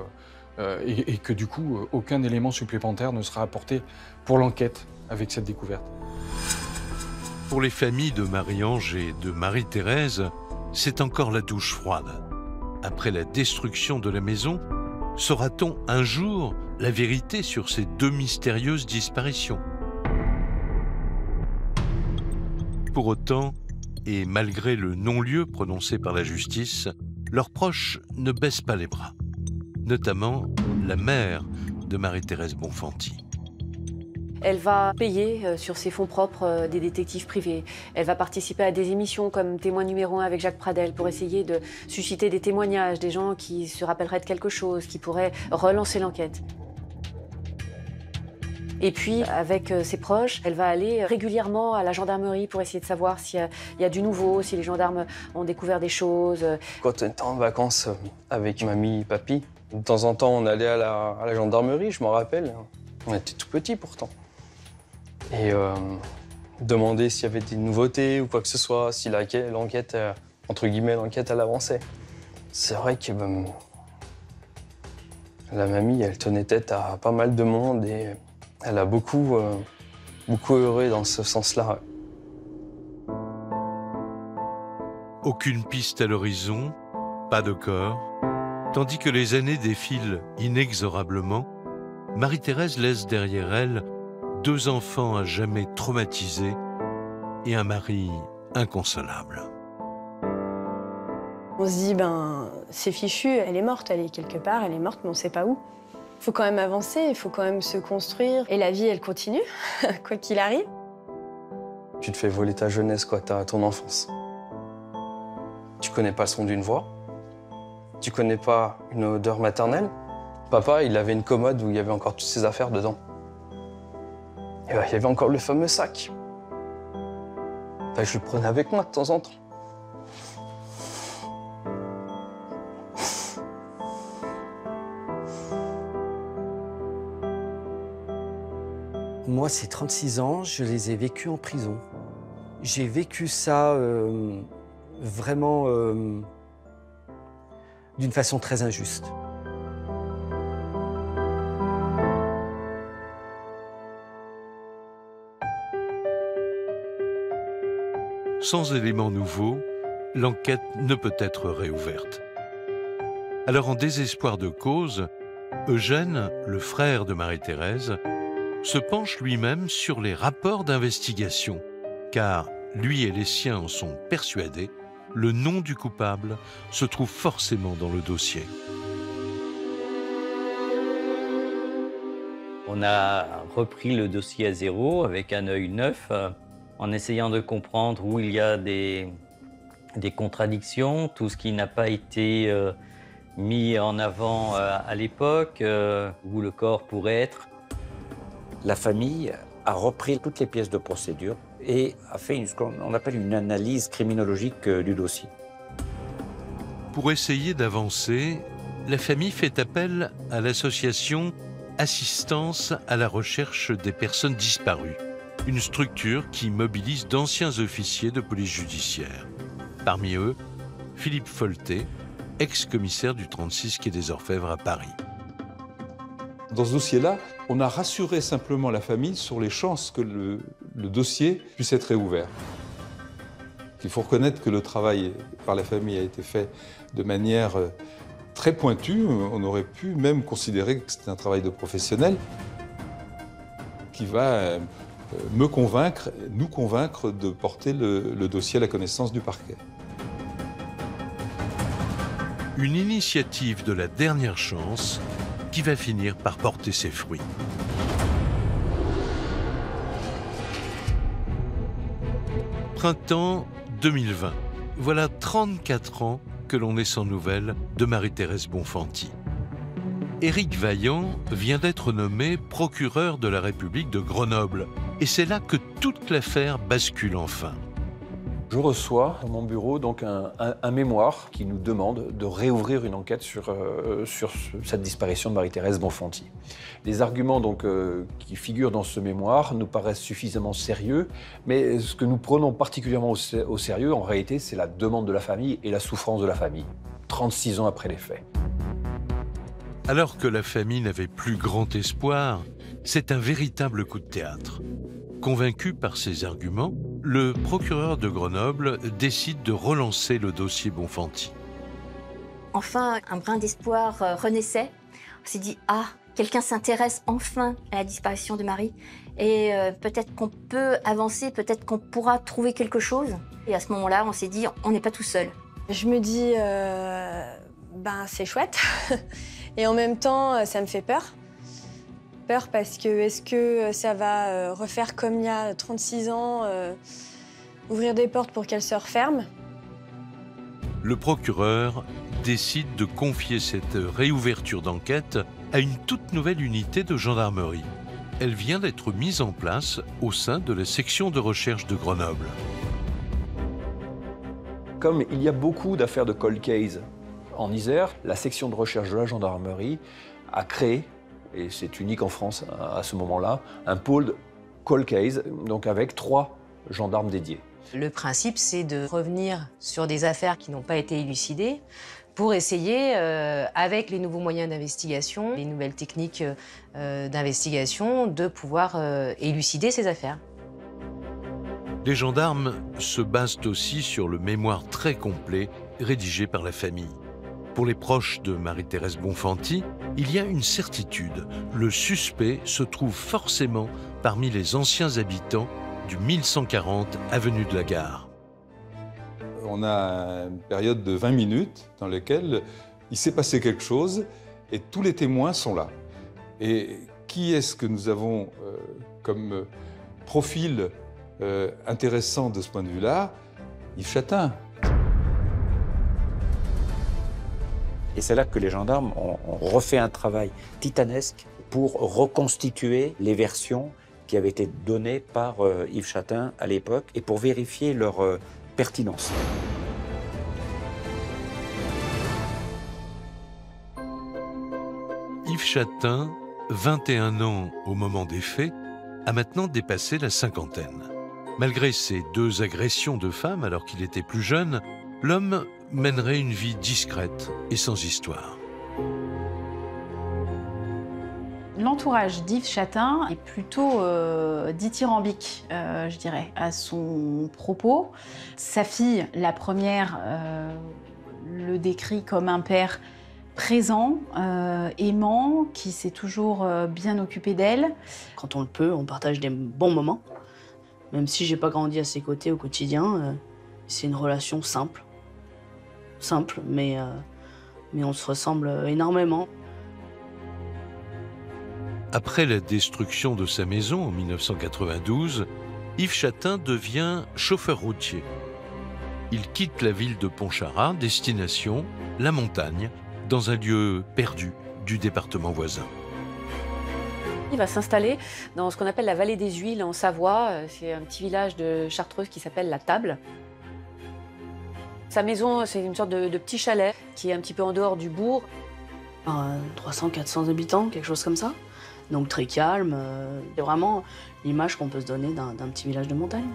et que du coup, aucun élément supplémentaire ne sera apporté pour l'enquête avec cette découverte. Pour les familles de Marie-Ange et de Marie-Thérèse, c'est encore la douche froide. Après la destruction de la maison, saura-t-on un jour la vérité sur ces 2 mystérieuses disparitions? Pour autant, et malgré le non-lieu prononcé par la justice, leurs proches ne baissent pas les bras, notamment la mère de Marie-Thérèse Bonfanti. Elle va payer sur ses fonds propres des détectives privés. Elle va participer à des émissions comme Témoin numéro 1 avec Jacques Pradel pour essayer de susciter des témoignages, des gens qui se rappelleraient de quelque chose, qui pourraient relancer l'enquête. Et puis, avec ses proches, elle va aller régulièrement à la gendarmerie pour essayer de savoir s'il y a du nouveau, si les gendarmes ont découvert des choses. Quand on était en vacances avec mamie et papy, de temps en temps, on allait à la gendarmerie, je m'en rappelle. On était tout petits pourtant. Et demander s'il y avait des nouveautés ou quoi que ce soit, si l'enquête, entre guillemets, l'enquête, elle avançait. C'est vrai que la mamie, elle tenait tête à pas mal de monde et elle a beaucoup œuvré dans ce sens-là. Aucune piste à l'horizon, pas de corps. Tandis que les années défilent inexorablement, Marie-Thérèse laisse derrière elle 2 enfants à jamais traumatisés et un mari inconsolable. On se dit, c'est fichu, elle est morte, elle est quelque part, elle est morte, mais on ne sait pas où. Il faut quand même avancer, il faut quand même se construire. Et la vie, elle continue, quoi qu'il arrive. Tu te fais voler ta jeunesse, quoi, ton enfance. Tu connais pas le son d'une voix, tu connais pas une odeur maternelle, Papa, il avait une commode où il y avait encore toutes ses affaires dedans. Et il y avait encore le fameux sac. Je le prenais avec moi de temps en temps. Moi, ces 36 ans, je les ai vécus en prison. J'ai vécu ça vraiment d'une façon très injuste. Sans éléments nouveaux, l'enquête ne peut être réouverte. Alors, en désespoir de cause, Eugène, le frère de Marie-Thérèse, se penche lui-même sur les rapports d'investigation, car lui et les siens en sont persuadés, le nom du coupable se trouve forcément dans le dossier. On a repris le dossier à zéro avec un œil neuf, en essayant de comprendre où il y a des contradictions, tout ce qui n'a pas été mis en avant à l'époque, où le corps pourrait être. La famille a repris toutes les pièces de procédure et a fait ce qu'on appelle une analyse criminologique du dossier. Pour essayer d'avancer, la famille fait appel à l'association Assistance à la recherche des personnes disparues, une structure qui mobilise d'anciens officiers de police judiciaire. Parmi eux, Philippe Folté, ex-commissaire du 36 quai des Orfèvres à Paris. Dans ce dossier-là, on a rassuré simplement la famille sur les chances que le dossier puisse être réouvert. Il faut reconnaître que le travail par la famille a été fait de manière très pointue. On aurait pu même considérer que c'était un travail de professionnel qui va nous convaincre de porter le dossier à la connaissance du parquet. Une initiative de la dernière chance qui va finir par porter ses fruits. Printemps 2020. Voilà 34 ans que l'on est sans nouvelles de Marie-Thérèse Bonfanti. Éric Vaillant vient d'être nommé procureur de la République de Grenoble. Et c'est là que toute l'affaire bascule enfin. Je reçois dans mon bureau donc un mémoire qui nous demande de réouvrir une enquête sur cette disparition de Marie-Thérèse Bonfanti. Les arguments donc, qui figurent dans ce mémoire nous paraissent suffisamment sérieux, mais ce que nous prenons particulièrement au sérieux, en réalité, c'est la demande de la famille et la souffrance de la famille, 36 ans après les faits. Alors que la famille n'avait plus grand espoir, c'est un véritable coup de théâtre. Convaincu par ces arguments, le procureur de Grenoble décide de relancer le dossier Bonfanti. Enfin, un brin d'espoir renaissait. On s'est dit, ah, quelqu'un s'intéresse enfin à la disparition de Marie. Et peut-être qu'on peut avancer, peut-être qu'on pourra trouver quelque chose. Et à ce moment-là, on s'est dit, on n'est pas tout seul. Je me dis, c'est chouette. Et en même temps, ça me fait peur. Peur parce que est-ce que ça va refaire comme il y a 36 ans, ouvrir des portes pour qu'elles se referment? Le procureur décide de confier cette réouverture d'enquête à une toute nouvelle unité de gendarmerie. Elle vient d'être mise en place au sein de la section de recherche de Grenoble. Comme il y a beaucoup d'affaires de cold case en Isère, la section de recherche de la gendarmerie a créé, et c'est unique en France à ce moment-là, un pôle cold case, donc avec 3 gendarmes dédiés. Le principe, c'est de revenir sur des affaires qui n'ont pas été élucidées pour essayer, avec les nouveaux moyens d'investigation, les nouvelles techniques d'investigation, de pouvoir élucider ces affaires. Les gendarmes se basent aussi sur le mémoire très complet rédigé par la famille. Pour les proches de Marie-Thérèse Bonfanti, il y a une certitude. Le suspect se trouve forcément parmi les anciens habitants du 1140 avenue de la Gare. On a une période de 20 minutes dans laquelle il s'est passé quelque chose et tous les témoins sont là. Et qui est-ce que nous avons comme profil intéressant de ce point de vue-là? Yves Chatin. Et c'est là que les gendarmes ont refait un travail titanesque pour reconstituer les versions qui avaient été données par Yves Chatin à l'époque et pour vérifier leur pertinence. Yves Chatin, 21 ans au moment des faits, a maintenant dépassé la cinquantaine. Malgré ses 2 agressions de femmes alors qu'il était plus jeune, l'homme mènerait une vie discrète et sans histoire. L'entourage d'Yves Chatin est plutôt dithyrambique, je dirais, à son propos. Sa fille, la première, le décrit comme un père présent, aimant, qui s'est toujours bien occupé d'elle. Quand on le peut, on partage des bons moments. Même si j'ai pas grandi à ses côtés au quotidien, c'est une relation simple. Simple, mais on se ressemble énormément. Après la destruction de sa maison en 1992, Yves Chatin devient chauffeur routier. Il quitte la ville de Pontcharra, destination la montagne, dans un lieu perdu du département voisin. Il va s'installer dans ce qu'on appelle la vallée des Huiles en Savoie. C'est un petit village de Chartreuse qui s'appelle La Table. Sa maison, c'est une sorte de petit chalet qui est un petit peu en dehors du bourg. 300-400 habitants, quelque chose comme ça. Donc très calme. C'est vraiment l'image qu'on peut se donner d'un petit village de montagne.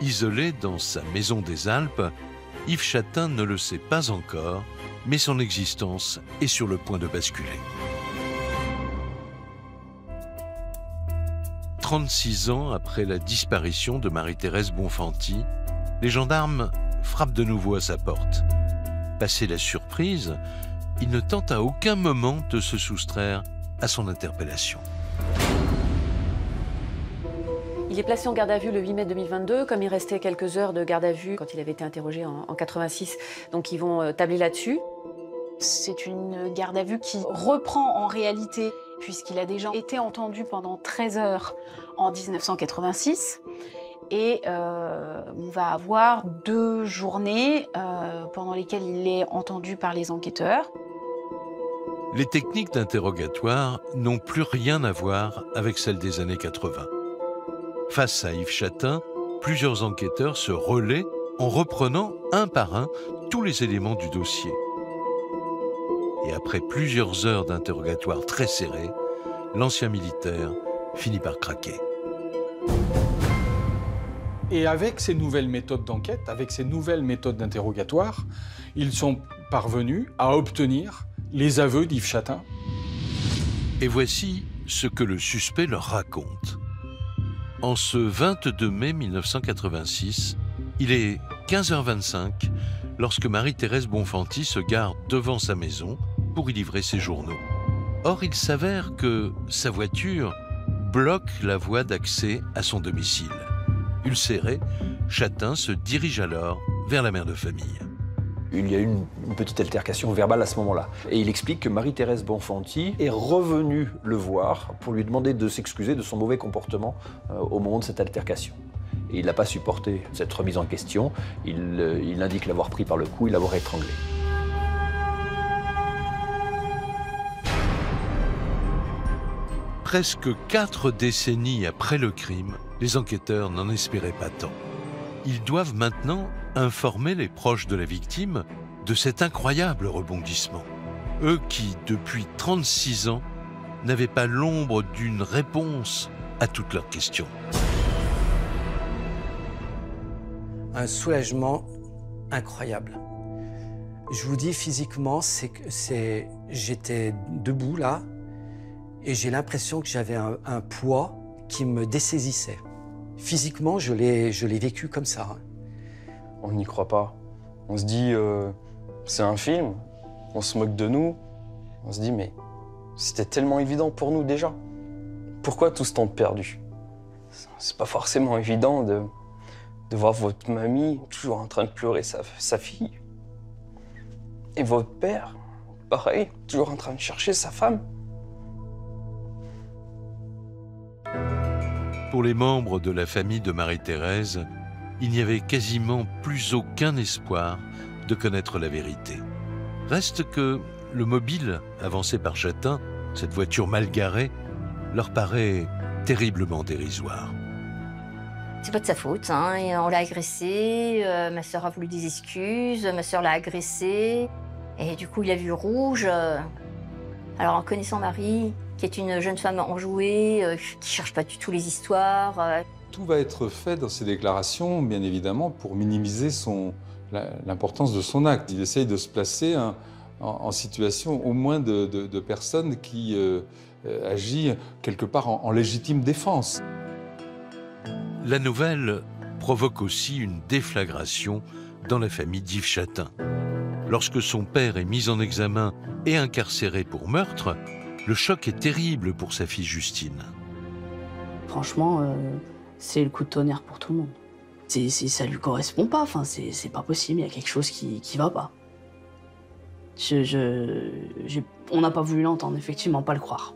Isolé dans sa maison des Alpes, Yves Chatin ne le sait pas encore, mais son existence est sur le point de basculer. 36 ans après la disparition de Marie-Thérèse Bonfanti, les gendarmes frappent de nouveau à sa porte. Passé la surprise, il ne tente à aucun moment de se soustraire à son interpellation. Il est placé en garde à vue le 8 mai 2022, comme il restait quelques heures de garde à vue quand il avait été interrogé en 86, donc ils vont tabler là-dessus. C'est une garde à vue qui reprend en réalité, puisqu'il a déjà été entendu pendant 13 heures en 1986. Et on va avoir 2 journées pendant lesquelles il est entendu par les enquêteurs. Les techniques d'interrogatoire n'ont plus rien à voir avec celles des années 80. Face à Yves Chatin, plusieurs enquêteurs se relaient en reprenant un par un tous les éléments du dossier. Et après plusieurs heures d'interrogatoire très serrés, l'ancien militaire finit par craquer. Et avec ces nouvelles méthodes d'enquête, avec ces nouvelles méthodes d'interrogatoire, ils sont parvenus à obtenir les aveux d'Yves Chatin. Et voici ce que le suspect leur raconte. En ce 22 mai 1986, il est 15h25 lorsque Marie-Thérèse Bonfanti se gare devant sa maison pour y livrer ses journaux. Or, il s'avère que sa voiture bloque la voie d'accès à son domicile. Ulcéré, Chatin se dirige alors vers la mère de famille. Il y a eu une petite altercation verbale à ce moment-là. Et il explique que Marie-Thérèse Bonfanti est revenue le voir pour lui demander de s'excuser de son mauvais comportement au moment de cette altercation. Et il n'a pas supporté cette remise en question. Il indique l'avoir pris par le cou et l'avoir étranglé. Presque 4 décennies après le crime, les enquêteurs n'en espéraient pas tant. Ils doivent maintenant informer les proches de la victime de cet incroyable rebondissement. Eux qui, depuis 36 ans, n'avaient pas l'ombre d'une réponse à toutes leurs questions. Un soulagement incroyable. Je vous dis physiquement, j'étais debout là et j'ai l'impression que j'avais un poids qui me dessaisissait. Physiquement, je l'ai vécu comme ça. On n'y croit pas. On se dit, c'est un film, on se moque de nous. On se dit, mais c'était tellement évident pour nous déjà. Pourquoi tout ce temps perdu? C'est pas forcément évident de voir votre mamie toujours en train de pleurer sa fille. Et votre père, pareil, toujours en train de chercher sa femme. Pour les membres de la famille de Marie-Thérèse, il n'y avait quasiment plus aucun espoir de connaître la vérité. Reste que le mobile avancé par Chatin, cette voiture mal garée, leur paraît terriblement dérisoire. C'est pas de sa faute, hein. Et on l'a agressé, ma sœur a voulu des excuses, ma sœur l'a agressé, et du coup il a vu rouge. Alors en connaissant Marie, qui est une jeune femme enjouée, qui cherche pas du tout les histoires. Tout va être fait dans ces déclarations, bien évidemment, pour minimiser l'importance de son acte. Il essaye de se placer en situation au moins de personnes qui agit quelque part en légitime défense. La nouvelle provoque aussi une déflagration dans la famille d'Yves Chatin. Lorsque son père est mis en examen et incarcéré pour meurtre, le choc est terrible pour sa fille Justine. Franchement, c'est le coup de tonnerre pour tout le monde. Ça lui correspond pas, enfin, c'est pas possible, il y a quelque chose qui va pas. On n'a pas voulu l'entendre, effectivement, pas le croire.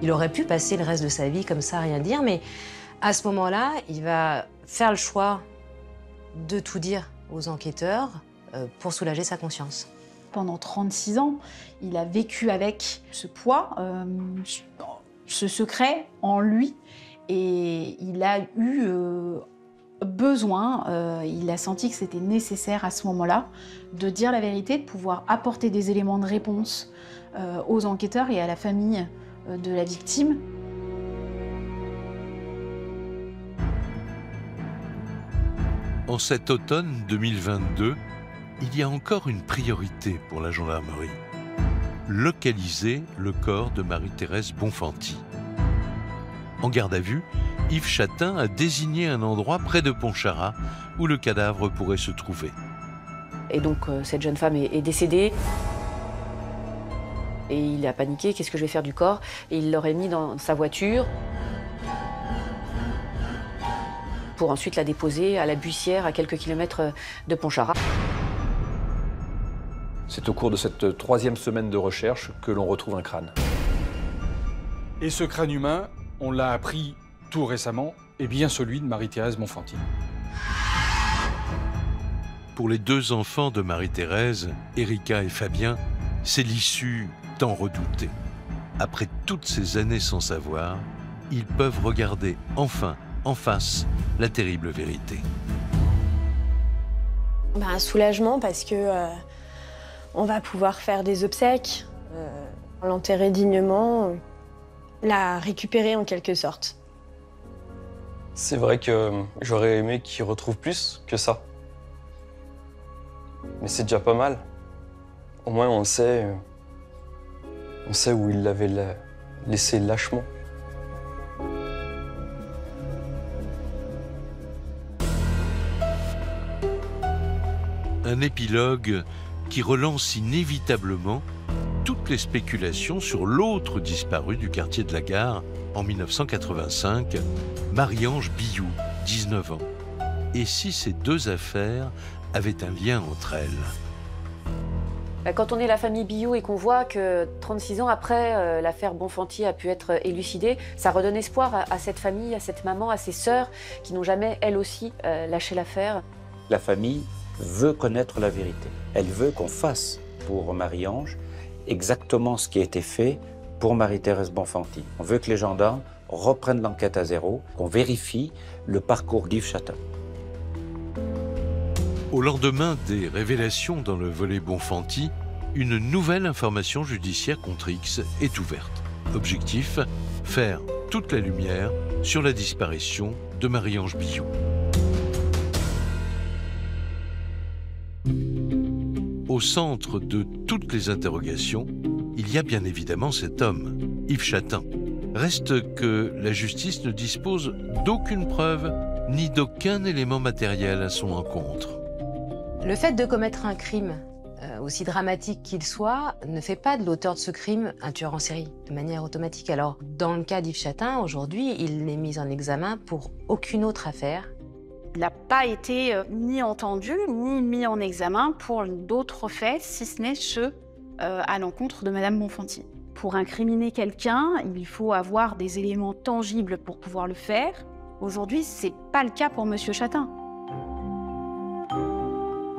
Il aurait pu passer le reste de sa vie comme ça, rien dire, mais à ce moment-là, il va faire le choix de tout dire aux enquêteurs pour soulager sa conscience. Pendant 36 ans, il a vécu avec ce poids, ce secret en lui, et il a eu besoin, il a senti que c'était nécessaire à ce moment-là de dire la vérité, de pouvoir apporter des éléments de réponse aux enquêteurs et à la famille de la victime. En cet automne 2022, il y a encore une priorité pour la gendarmerie. Localiser le corps de Marie-Thérèse Bonfanti. En garde à vue, Yves Chatin a désigné un endroit près de Pontcharrat où le cadavre pourrait se trouver. Et donc cette jeune femme est décédée. Et il a paniqué, qu'est-ce que je vais faire du corps? Et il l'aurait mis dans sa voiture pour ensuite la déposer à la Bussière, à quelques kilomètres de Pontcharrat. C'est au cours de cette 3e semaine de recherche que l'on retrouve un crâne. Et ce crâne humain, on l'a appris tout récemment, est bien celui de Marie-Thérèse Bonfanti. Pour les 2 enfants de Marie-Thérèse, Erika et Fabien, c'est l'issue tant redoutée. Après toutes ces années sans savoir, ils peuvent regarder enfin en face la terrible vérité. Un soulagement parce que on va pouvoir faire des obsèques, l'enterrer dignement, la récupérer en quelque sorte. C'est vrai que j'aurais aimé qu'il retrouve plus que ça. Mais c'est déjà pas mal. Au moins on sait où il l'avait laissé lâchement. Un épilogue qui relance inévitablement toutes les spéculations sur l'autre disparue du quartier de la Gare en 1985, Marie-Ange Billou, 19 ans. Et si ces 2 affaires avaient un lien entre elles? Quand on est la famille Billou et qu'on voit que 36 ans après, l'affaire Bonfanti a pu être élucidée, ça redonne espoir à cette famille, à cette maman, à ses sœurs qui n'ont jamais, elles aussi, lâché l'affaire. La famille veut connaître la vérité. Elle veut qu'on fasse pour Marie-Ange exactement ce qui a été fait pour Marie-Thérèse Bonfanti. On veut que les gendarmes reprennent l'enquête à zéro, qu'on vérifie le parcours d'Yves Chatin. Au lendemain des révélations dans le volet Bonfanti, une nouvelle information judiciaire contre X est ouverte. Objectif, faire toute la lumière sur la disparition de Marie-Ange Billou. Au centre de toutes les interrogations, il y a bien évidemment cet homme, Yves Chatin. Reste que la justice ne dispose d'aucune preuve ni d'aucun élément matériel à son encontre. Le fait de commettre un crime, aussi dramatique qu'il soit, ne fait pas de l'auteur de ce crime un tueur en série, de manière automatique. Alors, dans le cas d'Yves Chatin, aujourd'hui, il n'est mis en examen pour aucune autre affaire. Il n'a pas été ni entendu, ni mis en examen pour d'autres faits, si ce n'est ceux à l'encontre de Madame Bonfanti. Pour incriminer quelqu'un, il faut avoir des éléments tangibles pour pouvoir le faire. Aujourd'hui, ce n'est pas le cas pour Monsieur Chatin.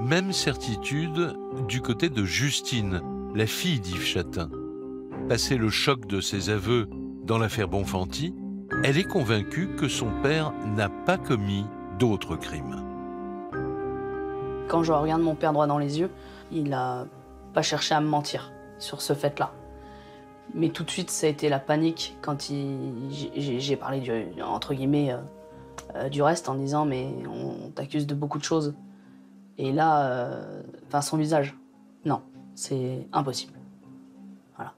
Même certitude du côté de Justine, la fille d'Yves Chatin. Passé le choc de ses aveux dans l'affaire Bonfanti, elle est convaincue que son père n'a pas commis d'autres crimes. Quand je regarde mon père droit dans les yeux, il n'a pas cherché à me mentir sur ce fait-là. Mais tout de suite, ça a été la panique quand j'ai parlé entre guillemets du reste en disant mais on t'accuse de beaucoup de choses. Et là, son visage, non, c'est impossible. Voilà.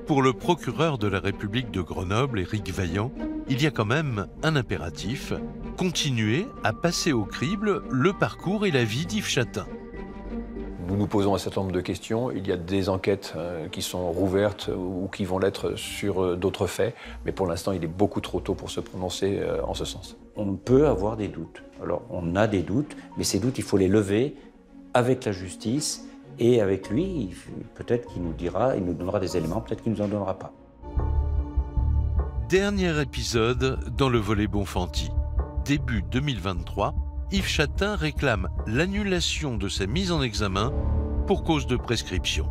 Pour le procureur de la République de Grenoble, Éric Vaillant, il y a quand même un impératif, continuer à passer au crible le parcours et la vie d'Yves Chatin. Nous nous posons un certain nombre de questions. Il y a des enquêtes qui sont rouvertes ou qui vont l'être sur d'autres faits. Mais pour l'instant, il est beaucoup trop tôt pour se prononcer en ce sens. On peut avoir des doutes. Alors, on a des doutes, mais ces doutes, il faut les lever avec la justice et avec lui. Peut-être qu'il nous dira, il nous donnera des éléments, peut-être qu'il ne nous en donnera pas. Dernier épisode dans le volet Bonfanti. Début 2023, Yves Chatin réclame l'annulation de sa mise en examen pour cause de prescription.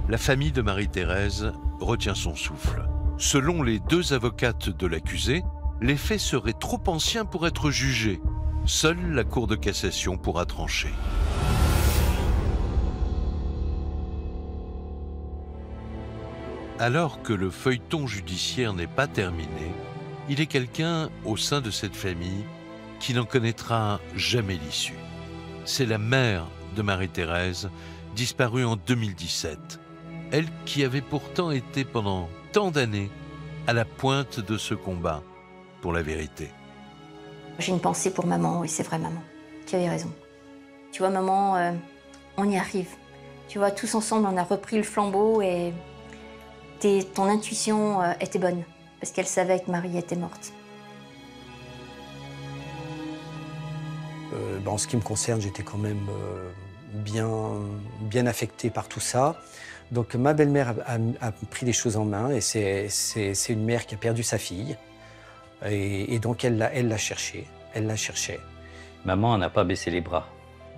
La famille de Marie-Thérèse retient son souffle. Selon les deux avocates de l'accusé, les faits seraient trop anciens pour être jugés. Seule la Cour de cassation pourra trancher. Alors que le feuilleton judiciaire n'est pas terminé, il est quelqu'un au sein de cette famille qui n'en connaîtra jamais l'issue. C'est la mère de Marie-Thérèse, disparue en 2017. Elle qui avait pourtant été pendant tant d'années à la pointe de ce combat pour la vérité. J'ai une pensée pour maman, oui, c'est vrai, maman, qui avait raison. Tu vois, maman, on y arrive. Tu vois, tous ensemble, on a repris le flambeau et ton intuition était bonne, parce qu'elle savait que Marie était morte. En ce qui me concerne, j'étais quand même bien affecté par tout ça. Donc ma belle-mère a pris les choses en main et c'est une mère qui a perdu sa fille. Et donc elle l'a cherchée, elle la cherchait. Maman n'a pas baissé les bras.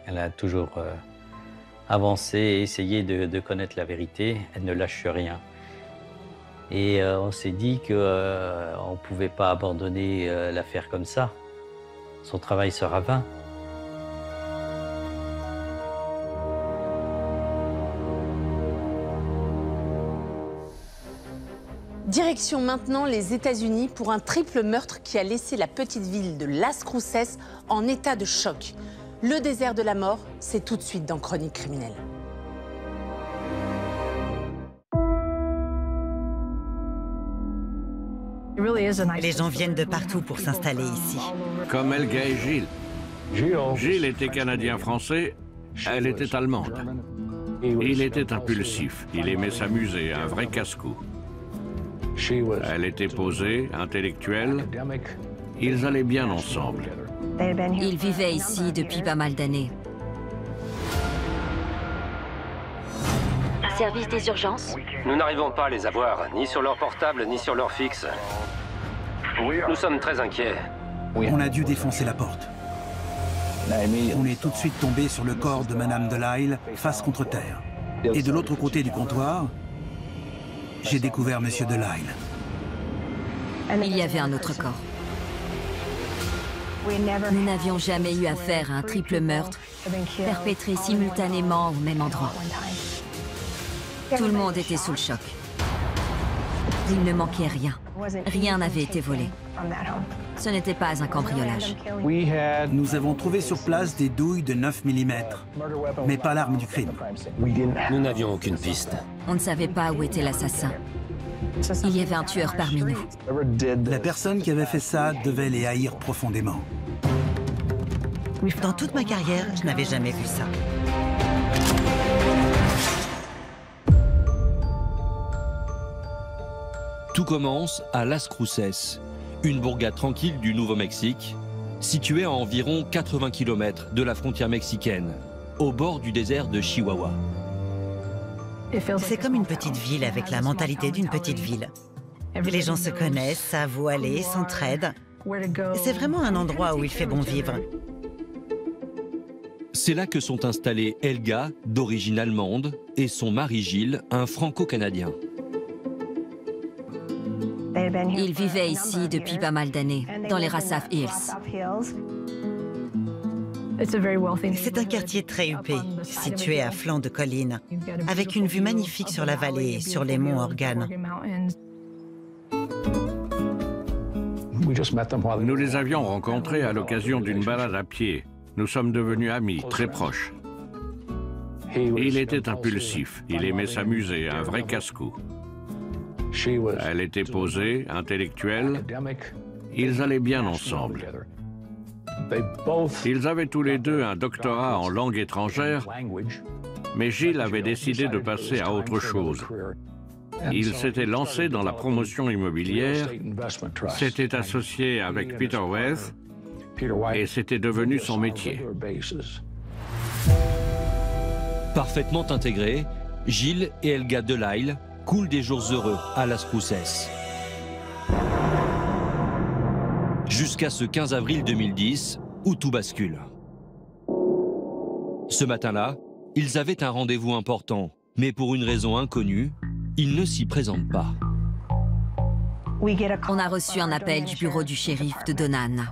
Elle a toujours avancé et essayé de connaître la vérité. Elle ne lâche rien. Et on s'est dit qu'on ne pouvait pas abandonner l'affaire comme ça. Son travail sera vain. Direction maintenant les États-Unis pour un triple meurtre qui a laissé la petite ville de Las Cruces en état de choc. Le désert de la mort, c'est tout de suite dans Chronique criminelle. Les gens viennent de partout pour s'installer ici. Comme Elga et Gilles. Gilles était canadien-français, elle était allemande. Il était impulsif, il aimait s'amuser, un vrai casse-cou. Elle était posée, intellectuelle. Ils allaient bien ensemble. Ils vivaient ici depuis pas mal d'années. Un service des urgences? Nous n'arrivons pas à les avoir, ni sur leur portable, ni sur leur fixe. Nous sommes très inquiets. On a dû défoncer la porte. On est tout de suite tombé sur le corps de Madame Delisle, face contre terre. Et de l'autre côté du comptoir, j'ai découvert Monsieur Delisle. Il y avait un autre corps. Nous n'avions jamais eu affaire à un triple meurtre perpétré simultanément au même endroit. Tout le monde était sous le choc. Il ne manquait rien. Rien n'avait été volé. Ce n'était pas un cambriolage. Nous avons trouvé sur place des douilles de 9 mm, mais pas l'arme du crime. Nous n'avions aucune piste. On ne savait pas où était l'assassin. Il y avait un tueur parmi nous. La personne qui avait fait ça devait les haïr profondément. Dans toute ma carrière, je n'avais jamais vu ça. Tout commence à Las Cruces, une bourgade tranquille du Nouveau-Mexique, située à environ 80 km de la frontière mexicaine, au bord du désert de Chihuahua. C'est comme une petite ville avec la mentalité d'une petite ville. Les gens se connaissent, savent où aller, s'entraident. C'est vraiment un endroit où il fait bon vivre. C'est là que sont installés Helga, d'origine allemande, et son mari Gilles, un franco-canadien. Ils vivaient ici depuis pas mal d'années, dans les Rassaf Hills. C'est un quartier très huppé, situé à flanc de colline, avec une vue magnifique sur la vallée et sur les monts Organ. Nous les avions rencontrés à l'occasion d'une balade à pied. Nous sommes devenus amis, très proches. Il était impulsif, il aimait s'amuser, un vrai casse-cou. Elle était posée, intellectuelle. Ils allaient bien ensemble. Ils avaient tous les deux un doctorat en langue étrangère, mais Gilles avait décidé de passer à autre chose. Il s'était lancé dans la promotion immobilière, s'était associé avec Peter Wythe et c'était devenu son métier. Parfaitement intégrés, Gilles et Helga Delisle coulent des jours heureux à Las Cruces. Jusqu'à ce 15 avril 2010, où tout bascule. Ce matin-là, ils avaient un rendez-vous important, mais pour une raison inconnue, ils ne s'y présentent pas. On a reçu un appel du bureau du shérif de Donan.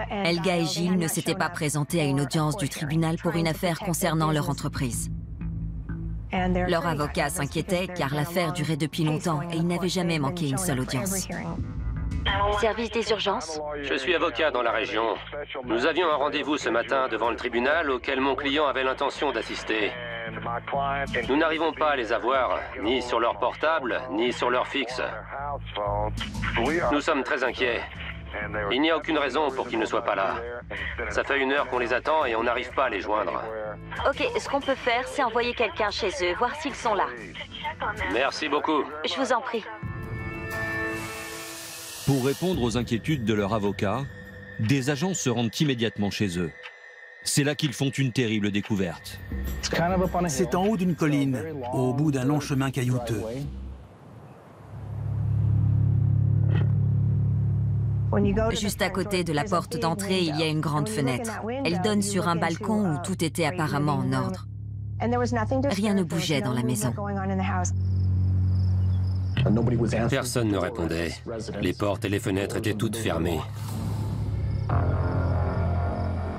Helga et Gilles ne s'étaient pas présentés à une audience du tribunal pour une affaire concernant leur entreprise. Leur avocat s'inquiétait car l'affaire durait depuis longtemps et il n'avait jamais manqué une seule audience. Service des urgences? Je suis avocat dans la région. Nous avions un rendez-vous ce matin devant le tribunal auquel mon client avait l'intention d'assister. Nous n'arrivons pas à les avoir, ni sur leur portable, ni sur leur fixe. Nous sommes très inquiets. Il n'y a aucune raison pour qu'ils ne soient pas là. Ça fait 1 heure qu'on les attend et on n'arrive pas à les joindre. Ok, ce qu'on peut faire, c'est envoyer quelqu'un chez eux, voir s'ils sont là. Merci beaucoup. Je vous en prie. Pour répondre aux inquiétudes de leur avocat, des agents se rendent immédiatement chez eux. C'est là qu'ils font une terrible découverte. C'est en haut d'une colline, au bout d'un long chemin caillouteux. Juste à côté de la porte d'entrée, il y a une grande fenêtre. Elle donne sur un balcon où tout était apparemment en ordre. Rien ne bougeait dans la maison. Personne ne répondait. Les portes et les fenêtres étaient toutes fermées.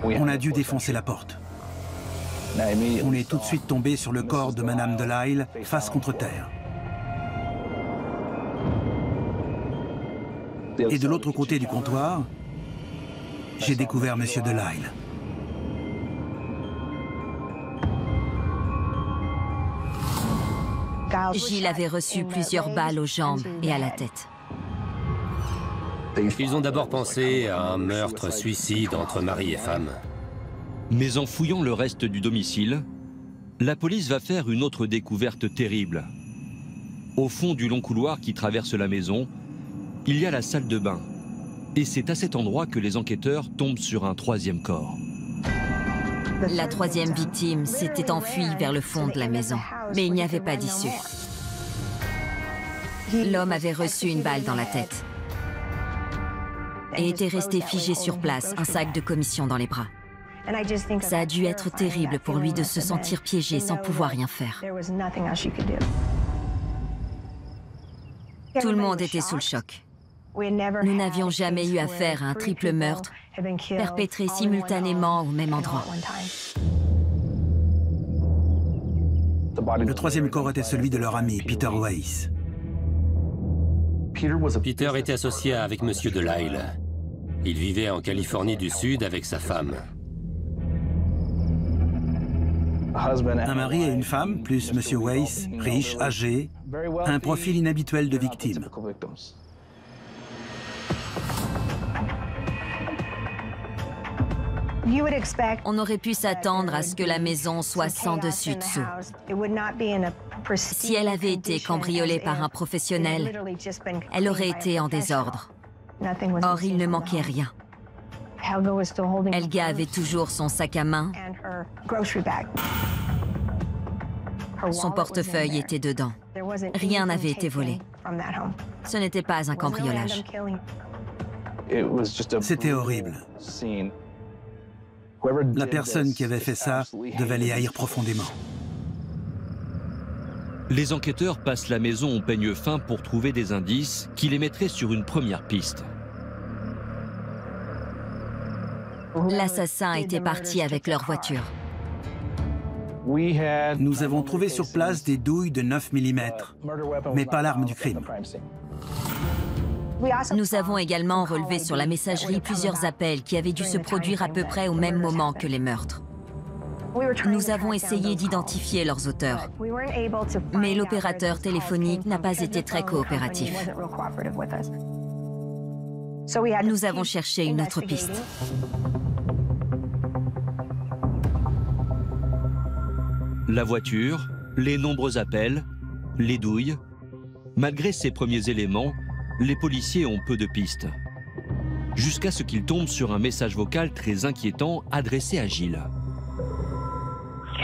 On a dû défoncer la porte. On est tout de suite tombé sur le corps de Madame Delisle, face contre terre. Et de l'autre côté du comptoir, j'ai découvert Monsieur Delisle. Gilles avait reçu plusieurs balles aux jambes et à la tête. Ils ont d'abord pensé à un meurtre-suicide entre mari et femme. Mais en fouillant le reste du domicile, la police va faire une autre découverte terrible. Au fond du long couloir qui traverse la maison, il y a la salle de bain. Et c'est à cet endroit que les enquêteurs tombent sur un 3e corps. La 3e victime s'était enfuie vers le fond de la maison, mais il n'y avait pas d'issue. L'homme avait reçu une balle dans la tête et était resté figé sur place, un sac de commission dans les bras. Ça a dû être terrible pour lui de se sentir piégé sans pouvoir rien faire. Tout le monde était sous le choc. Nous n'avions jamais eu affaire à un triple meurtre perpétré simultanément au même endroit. Le 3e corps était celui de leur ami, Peter Wythe. Peter était associé avec Monsieur Delisle. Il vivait en Californie du Sud avec sa femme. Un mari et une femme, plus Monsieur Wythe, riche, âgé, un profil inhabituel de victime. On aurait pu s'attendre à ce que la maison soit sans dessus-dessous. Si elle avait été cambriolée par un professionnel, elle aurait été en désordre. Or, il ne manquait rien. Helga avait toujours son sac à main. Son portefeuille était dedans. Rien n'avait été volé. Ce n'était pas un cambriolage. C'était horrible. La personne qui avait fait ça devait les haïr profondément. Les enquêteurs passent la maison au peigne fin pour trouver des indices qui les mettraient sur une première piste. L'assassin était parti avec leur voiture. Nous avons trouvé sur place des douilles de 9 mm, mais pas l'arme du crime. Nous avons également relevé sur la messagerie plusieurs appels qui avaient dû se produire à peu près au même moment que les meurtres. Nous avons essayé d'identifier leurs auteurs, mais l'opérateur téléphonique n'a pas été très coopératif. Nous avons cherché une autre piste. La voiture, les nombreux appels, les douilles. Malgré ces premiers éléments, les policiers ont peu de pistes. Jusqu'à ce qu'ils tombent sur un message vocal très inquiétant adressé à Gilles.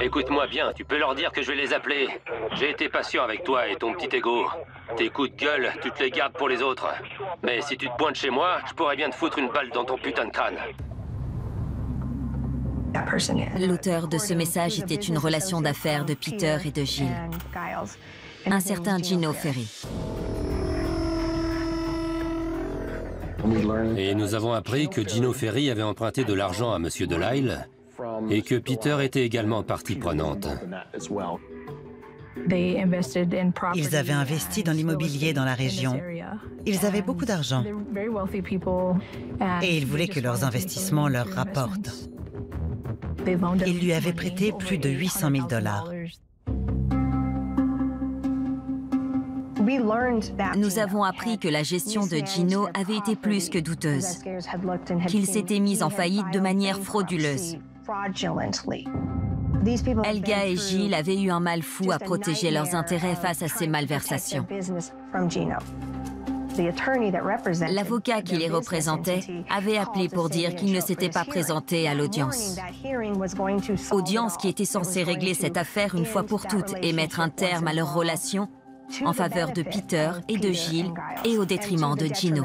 Écoute-moi bien, tu peux leur dire que je vais les appeler. J'ai été patient avec toi et ton petit ego. Tes coups de gueule, tu te les gardes pour les autres. Mais si tu te pointes chez moi, je pourrais bien te foutre une balle dans ton putain de crâne. L'auteur de ce message était une relation d'affaires de Peter et de Gilles. Un certain Gino Ferry. Et nous avons appris que Gino Ferry avait emprunté de l'argent à Monsieur Delisle et que Peter était également partie prenante. Ils avaient investi dans l'immobilier dans la région. Ils avaient beaucoup d'argent. Et ils voulaient que leurs investissements leur rapportent. Ils lui avaient prêté plus de 800 000 $. Nous avons appris que la gestion de Gino avait été plus que douteuse, qu'il s'était mis en faillite de manière frauduleuse. Helga et Gilles avaient eu un mal fou à protéger leurs intérêts face à ces malversations. L'avocat qui les représentait avait appelé pour dire qu'il ne s'était pas présenté à l'audience. Audience qui était censée régler cette affaire une fois pour toutes et mettre un terme à leur relation en faveur de Peter et de Gilles et au détriment de Gino.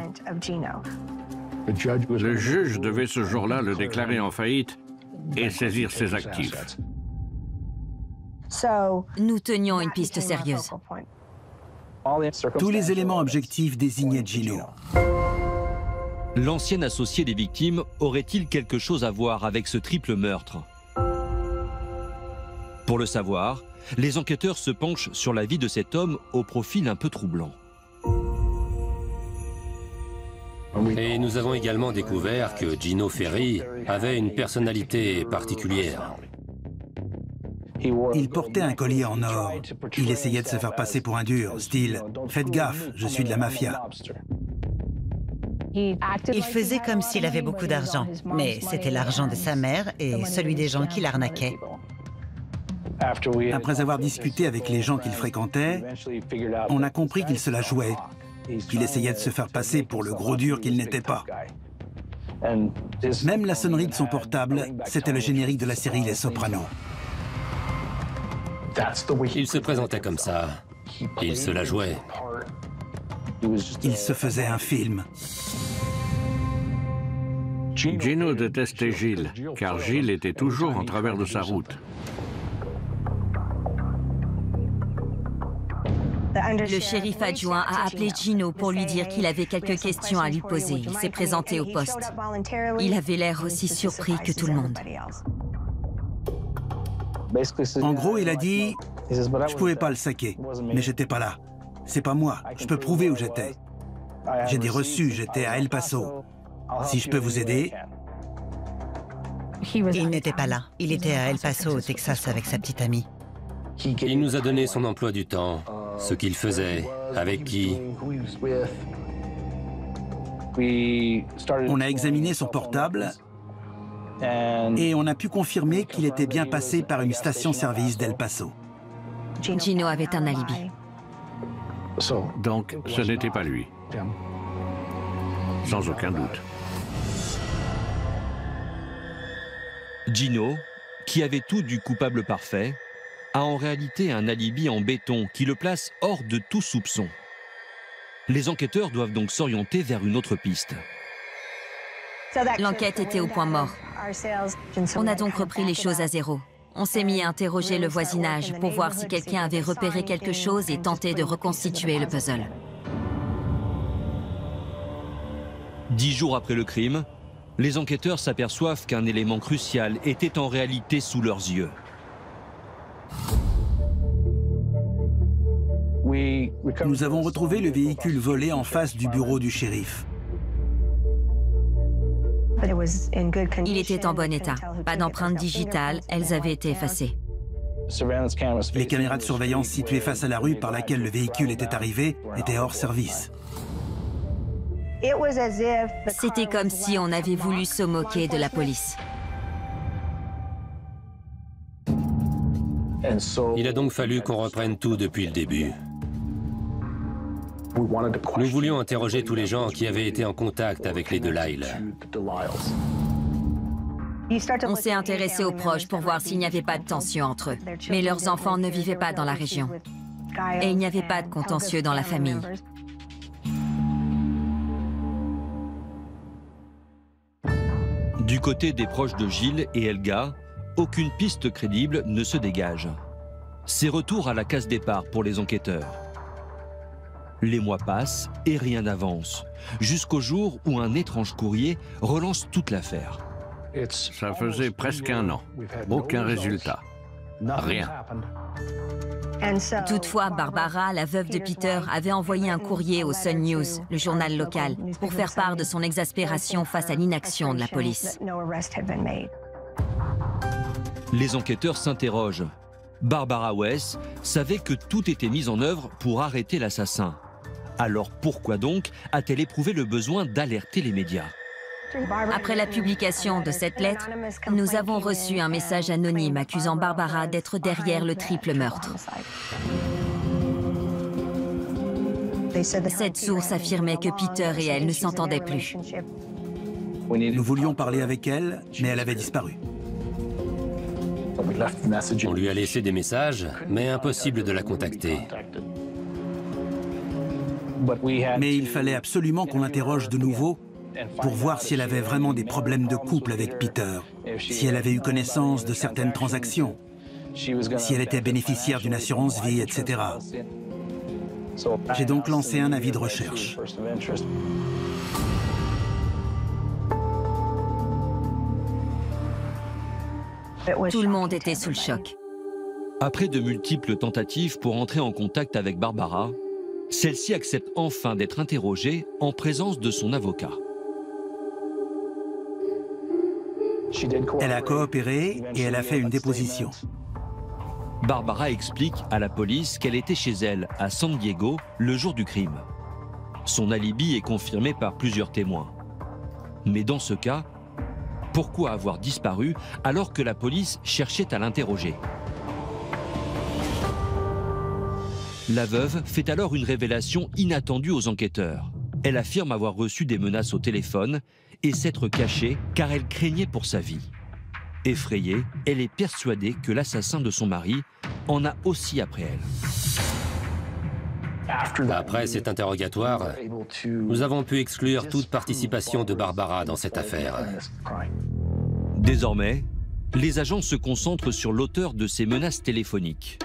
Le juge devait ce jour-là le déclarer en faillite et saisir ses actifs. Nous tenions une piste sérieuse. Tous les éléments objectifs désignaient Gino. L'ancien associé des victimes aurait-il quelque chose à voir avec ce triple meurtre? Pour le savoir, les enquêteurs se penchent sur la vie de cet homme au profil un peu troublant. Et nous avons également découvert que Gino Ferry avait une personnalité particulière. Il portait un collier en or. Il essayait de se faire passer pour un dur, style « Faites gaffe, je suis de la mafia ». Il faisait comme s'il avait beaucoup d'argent, mais c'était l'argent de sa mère et celui des gens qui l'arnaquaient. Après avoir discuté avec les gens qu'il fréquentait, on a compris qu'il se la jouait, qu'il essayait de se faire passer pour le gros dur qu'il n'était pas. Même la sonnerie de son portable, c'était le générique de la série Les Sopranos. Il se présentait comme ça. Il se la jouait. Il se faisait un film. Gino détestait Gilles, car Gilles était toujours en travers de sa route. Le shérif adjoint a appelé Gino pour lui dire qu'il avait quelques questions à lui poser. Il s'est présenté au poste. Il avait l'air aussi surpris que tout le monde. En gros, il a dit « Je pouvais pas le saquer, mais j'étais pas là. C'est pas moi, je peux prouver où j'étais. J'ai des reçus, j'étais à El Paso. Si je peux vous aider... » Il n'était pas là. Il était à El Paso, au Texas, avec sa petite amie. Il nous a donné son emploi du temps, ce qu'il faisait, avec qui. On a examiné son portable et on a pu confirmer qu'il était bien passé par une station-service d'El Paso. Gino avait un alibi. Donc, ce n'était pas lui. Sans aucun doute. Gino, qui avait tout du coupable parfait, a en réalité un alibi en béton qui le place hors de tout soupçon. Les enquêteurs doivent donc s'orienter vers une autre piste. L'enquête était au point mort. On a donc repris les choses à zéro. On s'est mis à interroger le voisinage pour voir si quelqu'un avait repéré quelque chose et tenté de reconstituer le puzzle. 10 jours après le crime, les enquêteurs s'aperçoivent qu'un élément crucial était en réalité sous leurs yeux. Nous avons retrouvé le véhicule volé en face du bureau du shérif. Il était en bon état. Pas d'empreintes digitales, elles avaient été effacées. Les caméras de surveillance situées face à la rue par laquelle le véhicule était arrivé étaient hors service. C'était comme si on avait voulu se moquer de la police. Il a donc fallu qu'on reprenne tout depuis le début. Nous voulions interroger tous les gens qui avaient été en contact avec les Delisle. On s'est intéressé aux proches pour voir s'il n'y avait pas de tension entre eux. Mais leurs enfants ne vivaient pas dans la région. Et il n'y avait pas de contentieux dans la famille. Du côté des proches de Gilles et Helga, aucune piste crédible ne se dégage. C'est retour à la case départ pour les enquêteurs. Les mois passent et rien n'avance, jusqu'au jour où un étrange courrier relance toute l'affaire. Ça faisait presque un an. Aucun résultat. Rien. Toutefois, Barbara, la veuve de Peter, avait envoyé un courrier au Sun News, le journal local, pour faire part de son exaspération face à l'inaction de la police. Les enquêteurs s'interrogent. Barbara Wess savait que tout était mis en œuvre pour arrêter l'assassin. Alors pourquoi donc a-t-elle éprouvé le besoin d'alerter les médias? Après la publication de cette lettre, nous avons reçu un message anonyme accusant Barbara d'être derrière le triple meurtre. Cette source affirmait que Peter et elle ne s'entendaient plus. Nous voulions parler avec elle, mais elle avait disparu. On lui a laissé des messages, mais impossible de la contacter. Mais il fallait absolument qu'on l'interroge de nouveau pour voir si elle avait vraiment des problèmes de couple avec Peter, si elle avait eu connaissance de certaines transactions, si elle était bénéficiaire d'une assurance vie, etc. J'ai donc lancé un avis de recherche. Tout le monde était sous le choc. Après de multiples tentatives pour entrer en contact avec Barbara, celle-ci accepte enfin d'être interrogée en présence de son avocat. Elle a coopéré et elle a fait une déposition. Barbara explique à la police qu'elle était chez elle, à San Diego, le jour du crime. Son alibi est confirmé par plusieurs témoins. Mais dans ce cas, pourquoi avoir disparu alors que la police cherchait à l'interroger? La veuve fait alors une révélation inattendue aux enquêteurs. Elle affirme avoir reçu des menaces au téléphone et s'être cachée car elle craignait pour sa vie. Effrayée, elle est persuadée que l'assassin de son mari en a aussi après elle. Après cet interrogatoire, nous avons pu exclure toute participation de Barbara dans cette affaire. Désormais, les agents se concentrent sur l'auteur de ces menaces téléphoniques.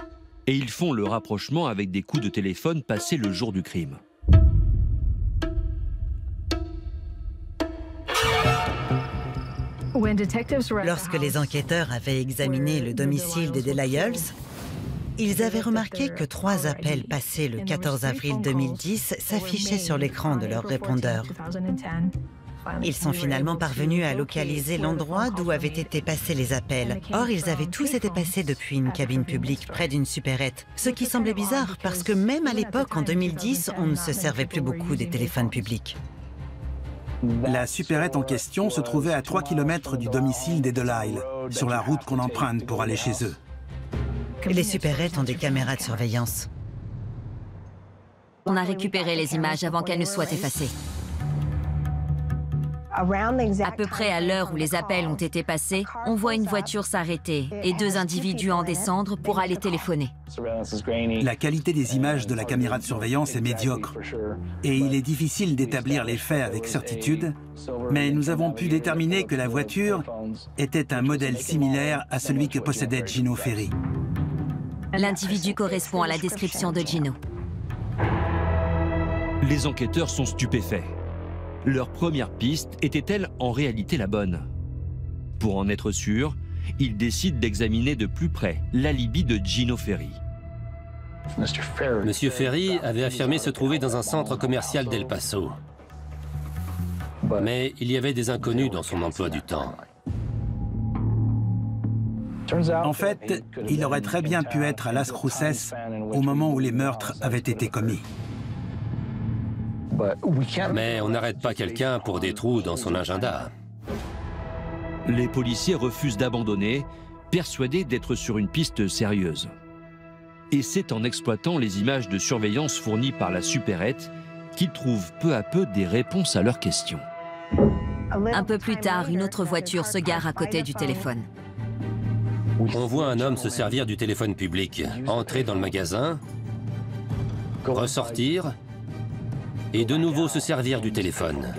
Et ils font le rapprochement avec des coups de téléphone passés le jour du crime. Lorsque les enquêteurs avaient examiné le domicile des Delisle, ils avaient remarqué que 3 appels passés le 14 avril 2010 s'affichaient sur l'écran de leur répondeur. Ils sont finalement parvenus à localiser l'endroit d'où avaient été passés les appels. Or, ils avaient tous été passés depuis une cabine publique près d'une supérette, ce qui semblait bizarre parce que même à l'époque, en 2010, on ne se servait plus beaucoup des téléphones publics. La supérette en question se trouvait à 3 km du domicile des Delisle, sur la route qu'on emprunte pour aller chez eux. Les supérettes ont des caméras de surveillance. On a récupéré les images avant qu'elles ne soient effacées. À peu près à l'heure où les appels ont été passés, on voit une voiture s'arrêter et 2 individus en descendre pour aller téléphoner. La qualité des images de la caméra de surveillance est médiocre et il est difficile d'établir les faits avec certitude, mais nous avons pu déterminer que la voiture était un modèle similaire à celui que possédait Gino Ferry. L'individu correspond à la description de Gino. Les enquêteurs sont stupéfaits. Leur première piste était-elle en réalité la bonne? Pour en être sûr, ils décident d'examiner de plus près l'alibi de Gino Ferry. Monsieur Ferry avait affirmé se trouver dans un centre commercial d'El Paso. Mais il y avait des inconnus dans son emploi du temps. En fait, il aurait très bien pu être à Las Cruces au moment où les meurtres avaient été commis. Mais on n'arrête pas quelqu'un pour des trous dans son agenda. Les policiers refusent d'abandonner, persuadés d'être sur une piste sérieuse. Et c'est en exploitant les images de surveillance fournies par la supérette qu'ils trouvent peu à peu des réponses à leurs questions. Un peu plus tard, une autre voiture se gare à côté du téléphone. On voit un homme se servir du téléphone public, entrer dans le magasin, ressortir et de nouveau se servir du téléphone.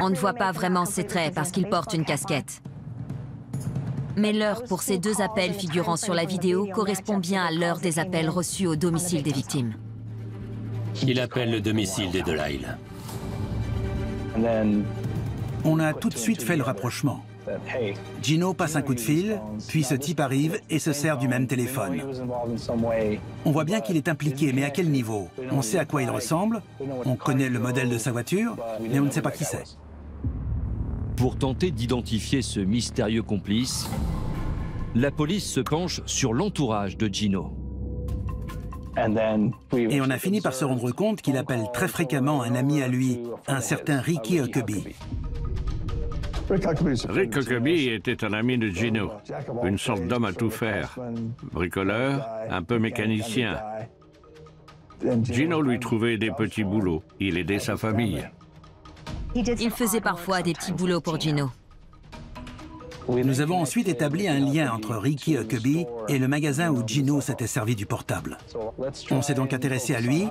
On ne voit pas vraiment ses traits parce qu'il porte une casquette. Mais l'heure pour ces 2 appels figurant sur la vidéo correspond bien à l'heure des appels reçus au domicile des victimes. Il appelle le domicile des Delisle. On a tout de suite fait le rapprochement. Gino passe un coup de fil, puis ce type arrive et se sert du même téléphone. On voit bien qu'il est impliqué, mais à quel niveau? On sait à quoi il ressemble, on connaît le modèle de sa voiture, mais on ne sait pas qui c'est. Pour tenter d'identifier ce mystérieux complice, la police se penche sur l'entourage de Gino. Et on a fini par se rendre compte qu'il appelle très fréquemment un ami à lui, un certain Ricky Huckabee. Rick Huckabee était un ami de Gino, une sorte d'homme à tout faire. Bricoleur, un peu mécanicien. Gino lui trouvait des petits boulots. Il aidait sa famille. Il faisait parfois des petits boulots pour Gino. Nous avons ensuite établi un lien entre Ricky Huckabee et le magasin où Gino s'était servi du portable. On s'est donc intéressé à lui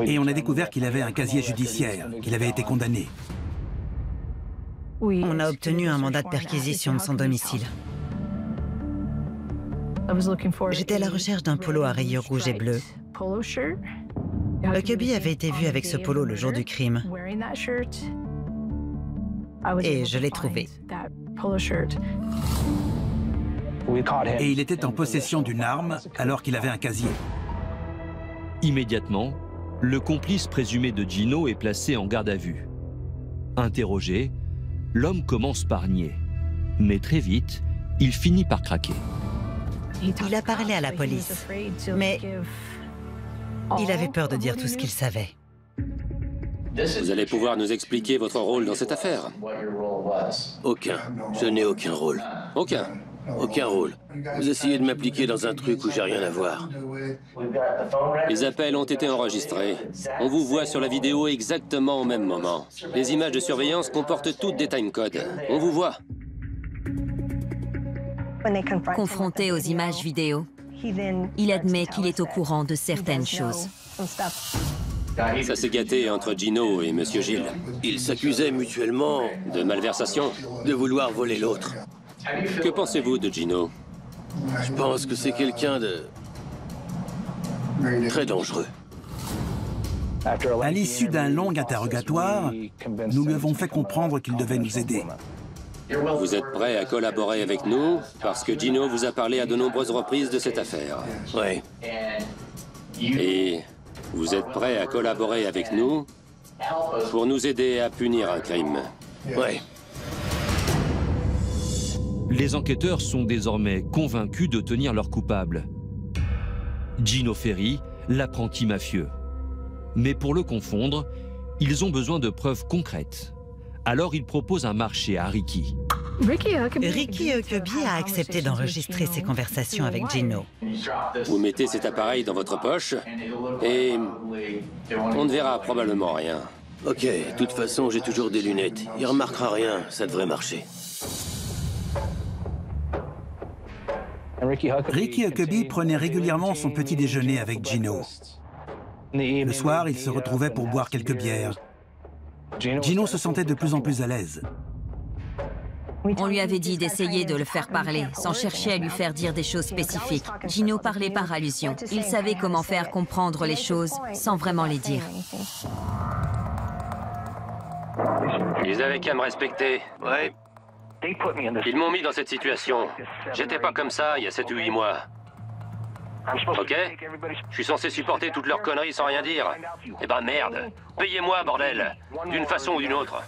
et on a découvert qu'il avait un casier judiciaire, qu'il avait été condamné. On a obtenu un mandat de perquisition de son domicile. J'étais à la recherche d'un polo à rayures rouges et bleus. Huckabee avait été vu avec ce polo le jour du crime. Et je l'ai trouvé. Et il était en possession d'une arme alors qu'il avait un casier. Immédiatement, le complice présumé de Gino est placé en garde à vue. Interrogé, l'homme commence par nier. Mais très vite, il finit par craquer. Il a parlé à la police, mais il avait peur de dire tout ce qu'il savait. Vous allez pouvoir nous expliquer votre rôle dans cette affaire? Aucun. Je n'ai aucun rôle. Aucun? Aucun rôle. Vous essayez de m'appliquer dans un truc où j'ai rien à voir. Les appels ont été enregistrés. On vous voit sur la vidéo exactement au même moment. Les images de surveillance comportent toutes des timecodes. On vous voit. Confronté aux images vidéo, il admet qu'il est au courant de certaines choses. Ça s'est gâté entre Gino et Monsieur Gilles. Ils s'accusaient mutuellement de malversation, de vouloir voler l'autre. Que pensez-vous de Gino? Je pense que c'est quelqu'un de très dangereux. À l'issue d'un long interrogatoire, nous lui avons fait comprendre qu'il devait nous aider. Vous êtes prêt à collaborer avec nous parce que Gino vous a parlé à de nombreuses reprises de cette affaire. Oui. Et vous êtes prêt à collaborer avec nous pour nous aider à punir un crime. Oui. Les enquêteurs sont désormais convaincus de tenir leur coupable. Gino Ferry, l'apprenti mafieux. Mais pour le confondre, ils ont besoin de preuves concrètes. Alors ils proposent un marché à Ricky. Ricky Huckabee a accepté d'enregistrer ses conversations avec Gino. Vous mettez cet appareil dans votre poche et on ne verra probablement rien. Ok, de toute façon, j'ai toujours des lunettes. Il remarquera rien, ça devrait marcher. Ricky Huckabee prenait régulièrement son petit déjeuner avec Gino. Le soir, ils se retrouvaient pour boire quelques bières. Gino se sentait de plus en plus à l'aise. On lui avait dit d'essayer de le faire parler, sans chercher à lui faire dire des choses spécifiques. Gino parlait par allusion. Il savait comment faire comprendre les choses sans vraiment les dire. Ils avaient qu'à me respecter. Ouais. Ils m'ont mis dans cette situation. J'étais pas comme ça il y a 7 ou 8 mois. Ok? Je suis censé supporter toutes leurs conneries sans rien dire. Eh ben merde. Payez-moi, bordel. D'une façon ou d'une autre.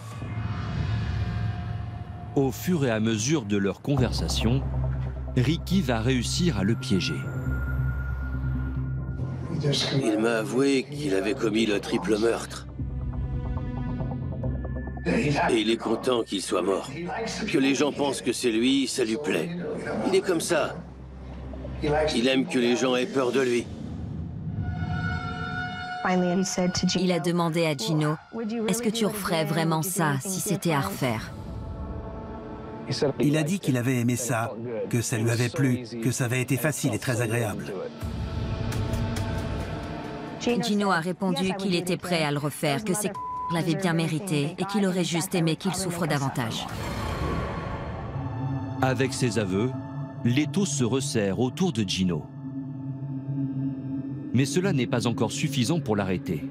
Au fur et à mesure de leur conversation, Ricky va réussir à le piéger. Il m'a avoué qu'il avait commis le triple meurtre. Et il est content qu'il soit mort. Que les gens pensent que c'est lui, ça lui plaît. Il est comme ça. Il aime que les gens aient peur de lui. Il a demandé à Gino, est-ce que tu referais vraiment ça si c'était à refaire? Il a dit qu'il avait aimé ça, que ça lui avait plu, que ça avait été facile et très agréable. Gino a répondu qu'il était prêt à le refaire, que ses l'avait bien mérité et qu'il aurait juste aimé qu'il souffre davantage. Avec ses aveux, l'étau se resserre autour de Gino. Mais cela n'est pas encore suffisant pour l'arrêter.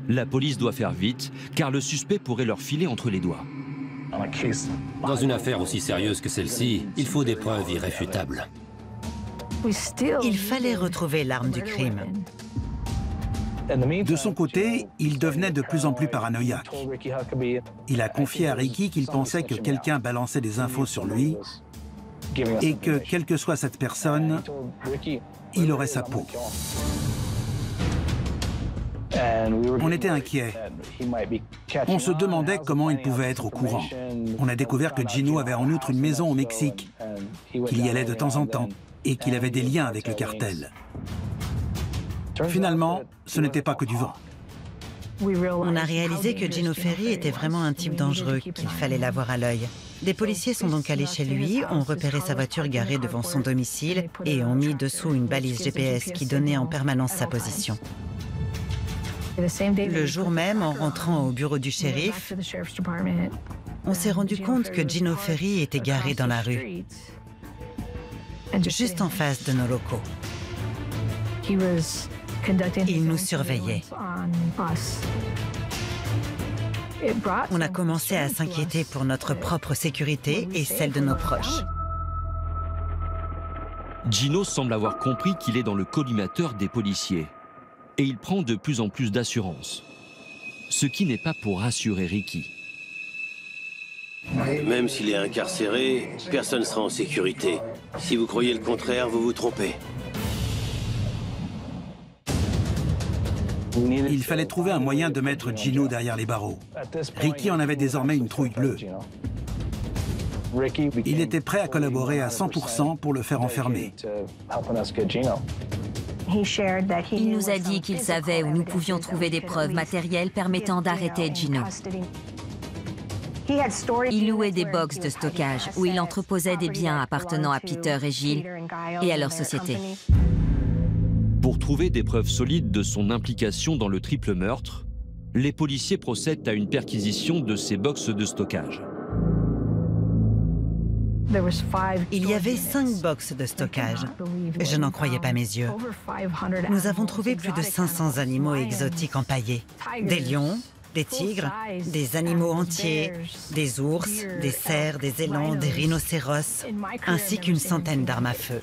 La police doit faire vite, car le suspect pourrait leur filer entre les doigts. Dans une affaire aussi sérieuse que celle-ci, il faut des preuves irréfutables. Il fallait retrouver l'arme du crime. De son côté, il devenait de plus en plus paranoïaque. Il a confié à Ricky qu'il pensait que quelqu'un balançait des infos sur lui et que, quelle que soit cette personne, il aurait sa peau. On était inquiets. On se demandait comment il pouvait être au courant. On a découvert que Gino avait en outre une maison au Mexique, qu'il y allait de temps en temps et qu'il avait des liens avec le cartel. Finalement, ce n'était pas que du vent. On a réalisé que Gino Ferry était vraiment un type dangereux, qu'il fallait l'avoir à l'œil. Des policiers sont donc allés chez lui, ont repéré sa voiture garée devant son domicile et ont mis dessous une balise GPS qui donnait en permanence sa position. Le jour même, en rentrant au bureau du shérif, on s'est rendu compte que Gino Ferry était garé dans la rue, juste en face de nos locaux. Il nous surveillait. On a commencé à s'inquiéter pour notre propre sécurité et celle de nos proches. Gino semble avoir compris qu'il est dans le collimateur des policiers. Et il prend de plus en plus d'assurance. Ce qui n'est pas pour rassurer Ricky. Même s'il est incarcéré, personne ne sera en sécurité. Si vous croyez le contraire, vous vous trompez. Il fallait trouver un moyen de mettre Gino derrière les barreaux. Ricky en avait désormais une trouille bleue. Il était prêt à collaborer à 100% pour le faire enfermer. Il nous a dit qu'il savait où nous pouvions trouver des preuves matérielles permettant d'arrêter Gino. Il louait des boxes de stockage où il entreposait des biens appartenant à Peter et Gilles et à leur société. Pour trouver des preuves solides de son implication dans le triple meurtre, les policiers procèdent à une perquisition de ces boxes de stockage. Il y avait 5 boxes de stockage. Je n'en croyais pas mes yeux. Nous avons trouvé plus de 500 animaux exotiques empaillés. Des lions, des tigres, des animaux entiers, des ours, des cerfs, des élans, des rhinocéros, ainsi qu'une centaine d'armes à feu.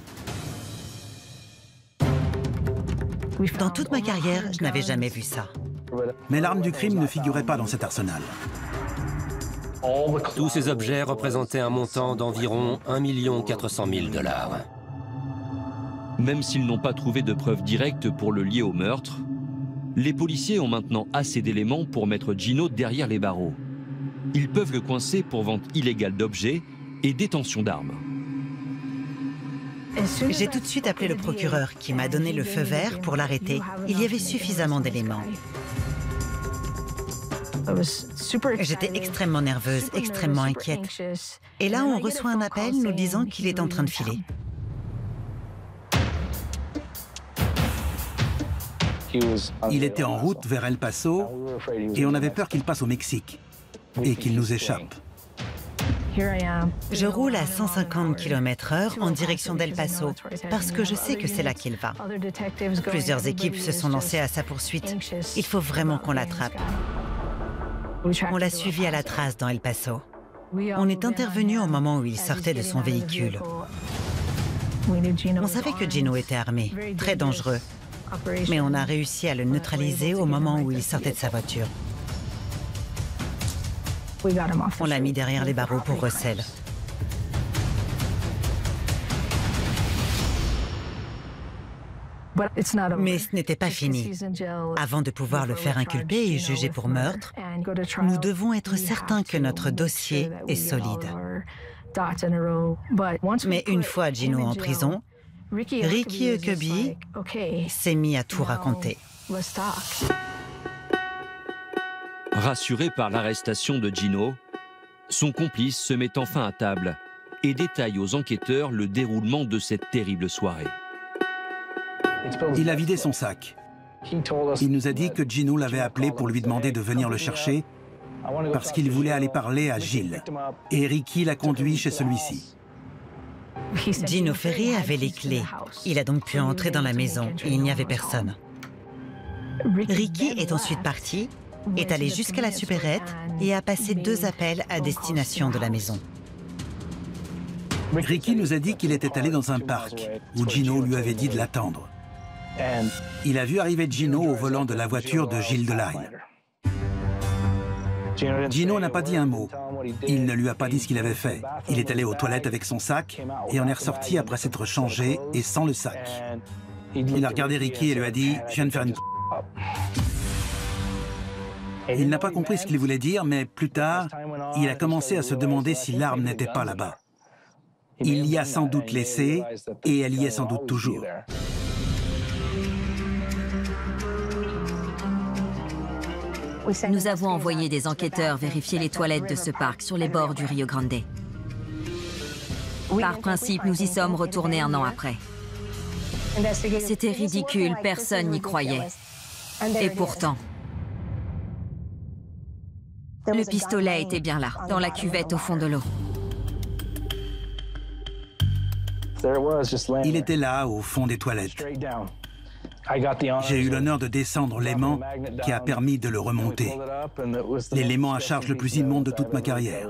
Dans toute ma carrière, je n'avais jamais vu ça. Mais l'arme du crime ne figurait pas dans cet arsenal. Tous ces objets représentaient un montant d'environ 1 400 000 $. Même s'ils n'ont pas trouvé de preuves directes pour le lier au meurtre, les policiers ont maintenant assez d'éléments pour mettre Gino derrière les barreaux. Ils peuvent le coincer pour vente illégale d'objets et détention d'armes. J'ai tout de suite appelé le procureur qui m'a donné le feu vert pour l'arrêter. Il y avait suffisamment d'éléments. J'étais extrêmement nerveuse, extrêmement inquiète. Et là, on reçoit un appel nous disant qu'il est en train de filer. Il était en route vers El Paso et on avait peur qu'il passe au Mexique et qu'il nous échappe. Je roule à 150 km/h en direction d'El Paso parce que je sais que c'est là qu'il va. Plusieurs équipes se sont lancées à sa poursuite. Il faut vraiment qu'on l'attrape. On l'a suivi à la trace dans El Paso. On est intervenu au moment où il sortait de son véhicule. On savait que Gino était armé, très dangereux. Mais on a réussi à le neutraliser au moment où il sortait de sa voiture. On l'a mis derrière les barreaux pour recel. Mais ce n'était pas fini. Avant de pouvoir le faire inculper et juger pour meurtre, nous devons être certains que notre dossier est solide. Mais une fois Gino en prison, Ricky Huckabee s'est mis à tout raconter. Rassuré par l'arrestation de Gino, son complice se met enfin à table et détaille aux enquêteurs le déroulement de cette terrible soirée. Il a vidé son sac. Il nous a dit que Gino l'avait appelé pour lui demander de venir le chercher parce qu'il voulait aller parler à Gilles. Et Ricky l'a conduit chez celui-ci. Gino Ferry avait les clés. Il a donc pu entrer dans la maison et il n'y avait personne. Ricky est ensuite parti, est allé jusqu'à la supérette et a passé 2 appels à destination de la maison. Ricky nous a dit qu'il était allé dans un parc où Gino lui avait dit de l'attendre. Il a vu arriver Gino au volant de la voiture de Gilles Delisle. Gino n'a pas dit un mot. Il ne lui a pas dit ce qu'il avait fait. Il est allé aux toilettes avec son sac et en est ressorti après s'être changé et sans le sac. Il a regardé Ricky et lui a dit « Je viens de faire une... » Il n'a pas compris ce qu'il voulait dire, mais plus tard, il a commencé à se demander si l'arme n'était pas là-bas. Il l'y a sans doute laissée et elle y est sans doute toujours. Nous avons envoyé des enquêteurs vérifier les toilettes de ce parc sur les bords du Rio Grande. Par principe, nous y sommes retournés 1 an après. C'était ridicule, personne n'y croyait. Et pourtant, le pistolet était bien là, dans la cuvette au fond de l'eau. Il était là, au fond des toilettes. J'ai eu l'honneur de descendre l'aimant qui a permis de le remonter. L'élément à charge le plus immonde de toute ma carrière.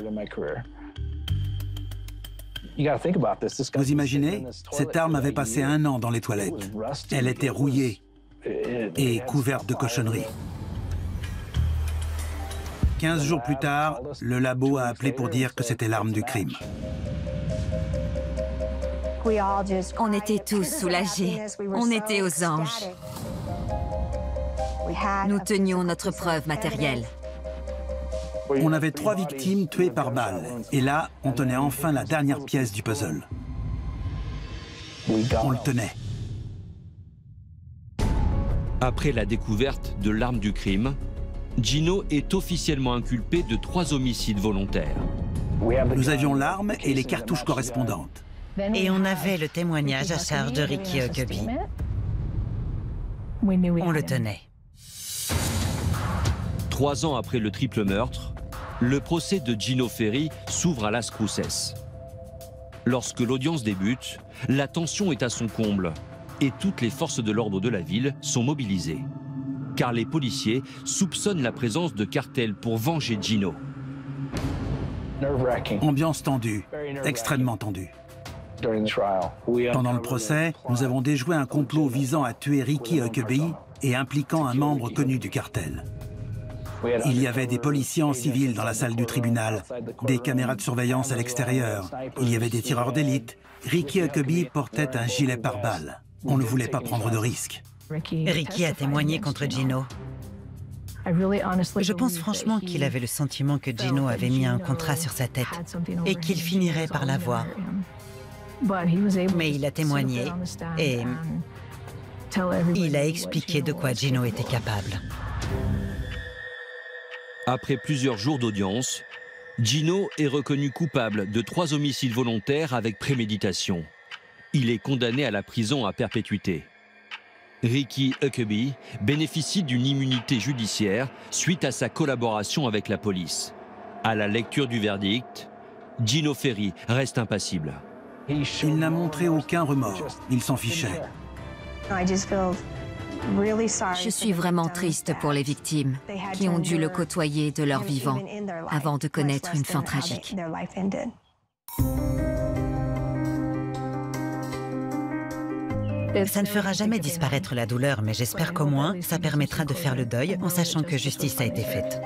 Vous imaginez, cette arme avait passé 1 an dans les toilettes. Elle était rouillée et couverte de cochonneries. 15 jours plus tard, le labo a appelé pour dire que c'était l'arme du crime. On était tous soulagés. On était aux anges. Nous tenions notre preuve matérielle. On avait 3 victimes tuées par balle. Et là, on tenait enfin la dernière pièce du puzzle. On le tenait. Après la découverte de l'arme du crime, Gino est officiellement inculpé de 3 homicides volontaires. Nous avions l'arme et les cartouches correspondantes. Et on avait le témoignage à charge de Ricky Huckabee. On le tenait. 3 ans après le triple meurtre, le procès de Gino Ferry s'ouvre à Las Cruces. Lorsque l'audience débute, la tension est à son comble et toutes les forces de l'ordre de la ville sont mobilisées. Car les policiers soupçonnent la présence de cartels pour venger Gino. Ambiance tendue, extrêmement tendue. Pendant le procès, nous avons déjoué un complot visant à tuer Ricky Huckabee et impliquant un membre connu du cartel. Il y avait des policiers en civil dans la salle du tribunal, des caméras de surveillance à l'extérieur, il y avait des tireurs d'élite. Ricky Huckabee portait un gilet pare-balles. On ne voulait pas prendre de risques. Ricky a témoigné contre Gino. Je pense franchement qu'il avait le sentiment que Gino avait mis un contrat sur sa tête et qu'il finirait par l'avoir. Mais il a témoigné et il a expliqué de quoi Gino était capable. Après plusieurs jours d'audience, Gino est reconnu coupable de 3 homicides volontaires avec préméditation. Il est condamné à la prison à perpétuité. Ricky Huckabee bénéficie d'une immunité judiciaire suite à sa collaboration avec la police. À la lecture du verdict, Gino Ferry reste impassible. Il n'a montré aucun remords. Il s'en fichait. Je suis vraiment triste pour les victimes qui ont dû le côtoyer de leur vivant avant de connaître une fin tragique. Ça ne fera jamais disparaître la douleur, mais j'espère qu'au moins, ça permettra de faire le deuil en sachant que justice a été faite.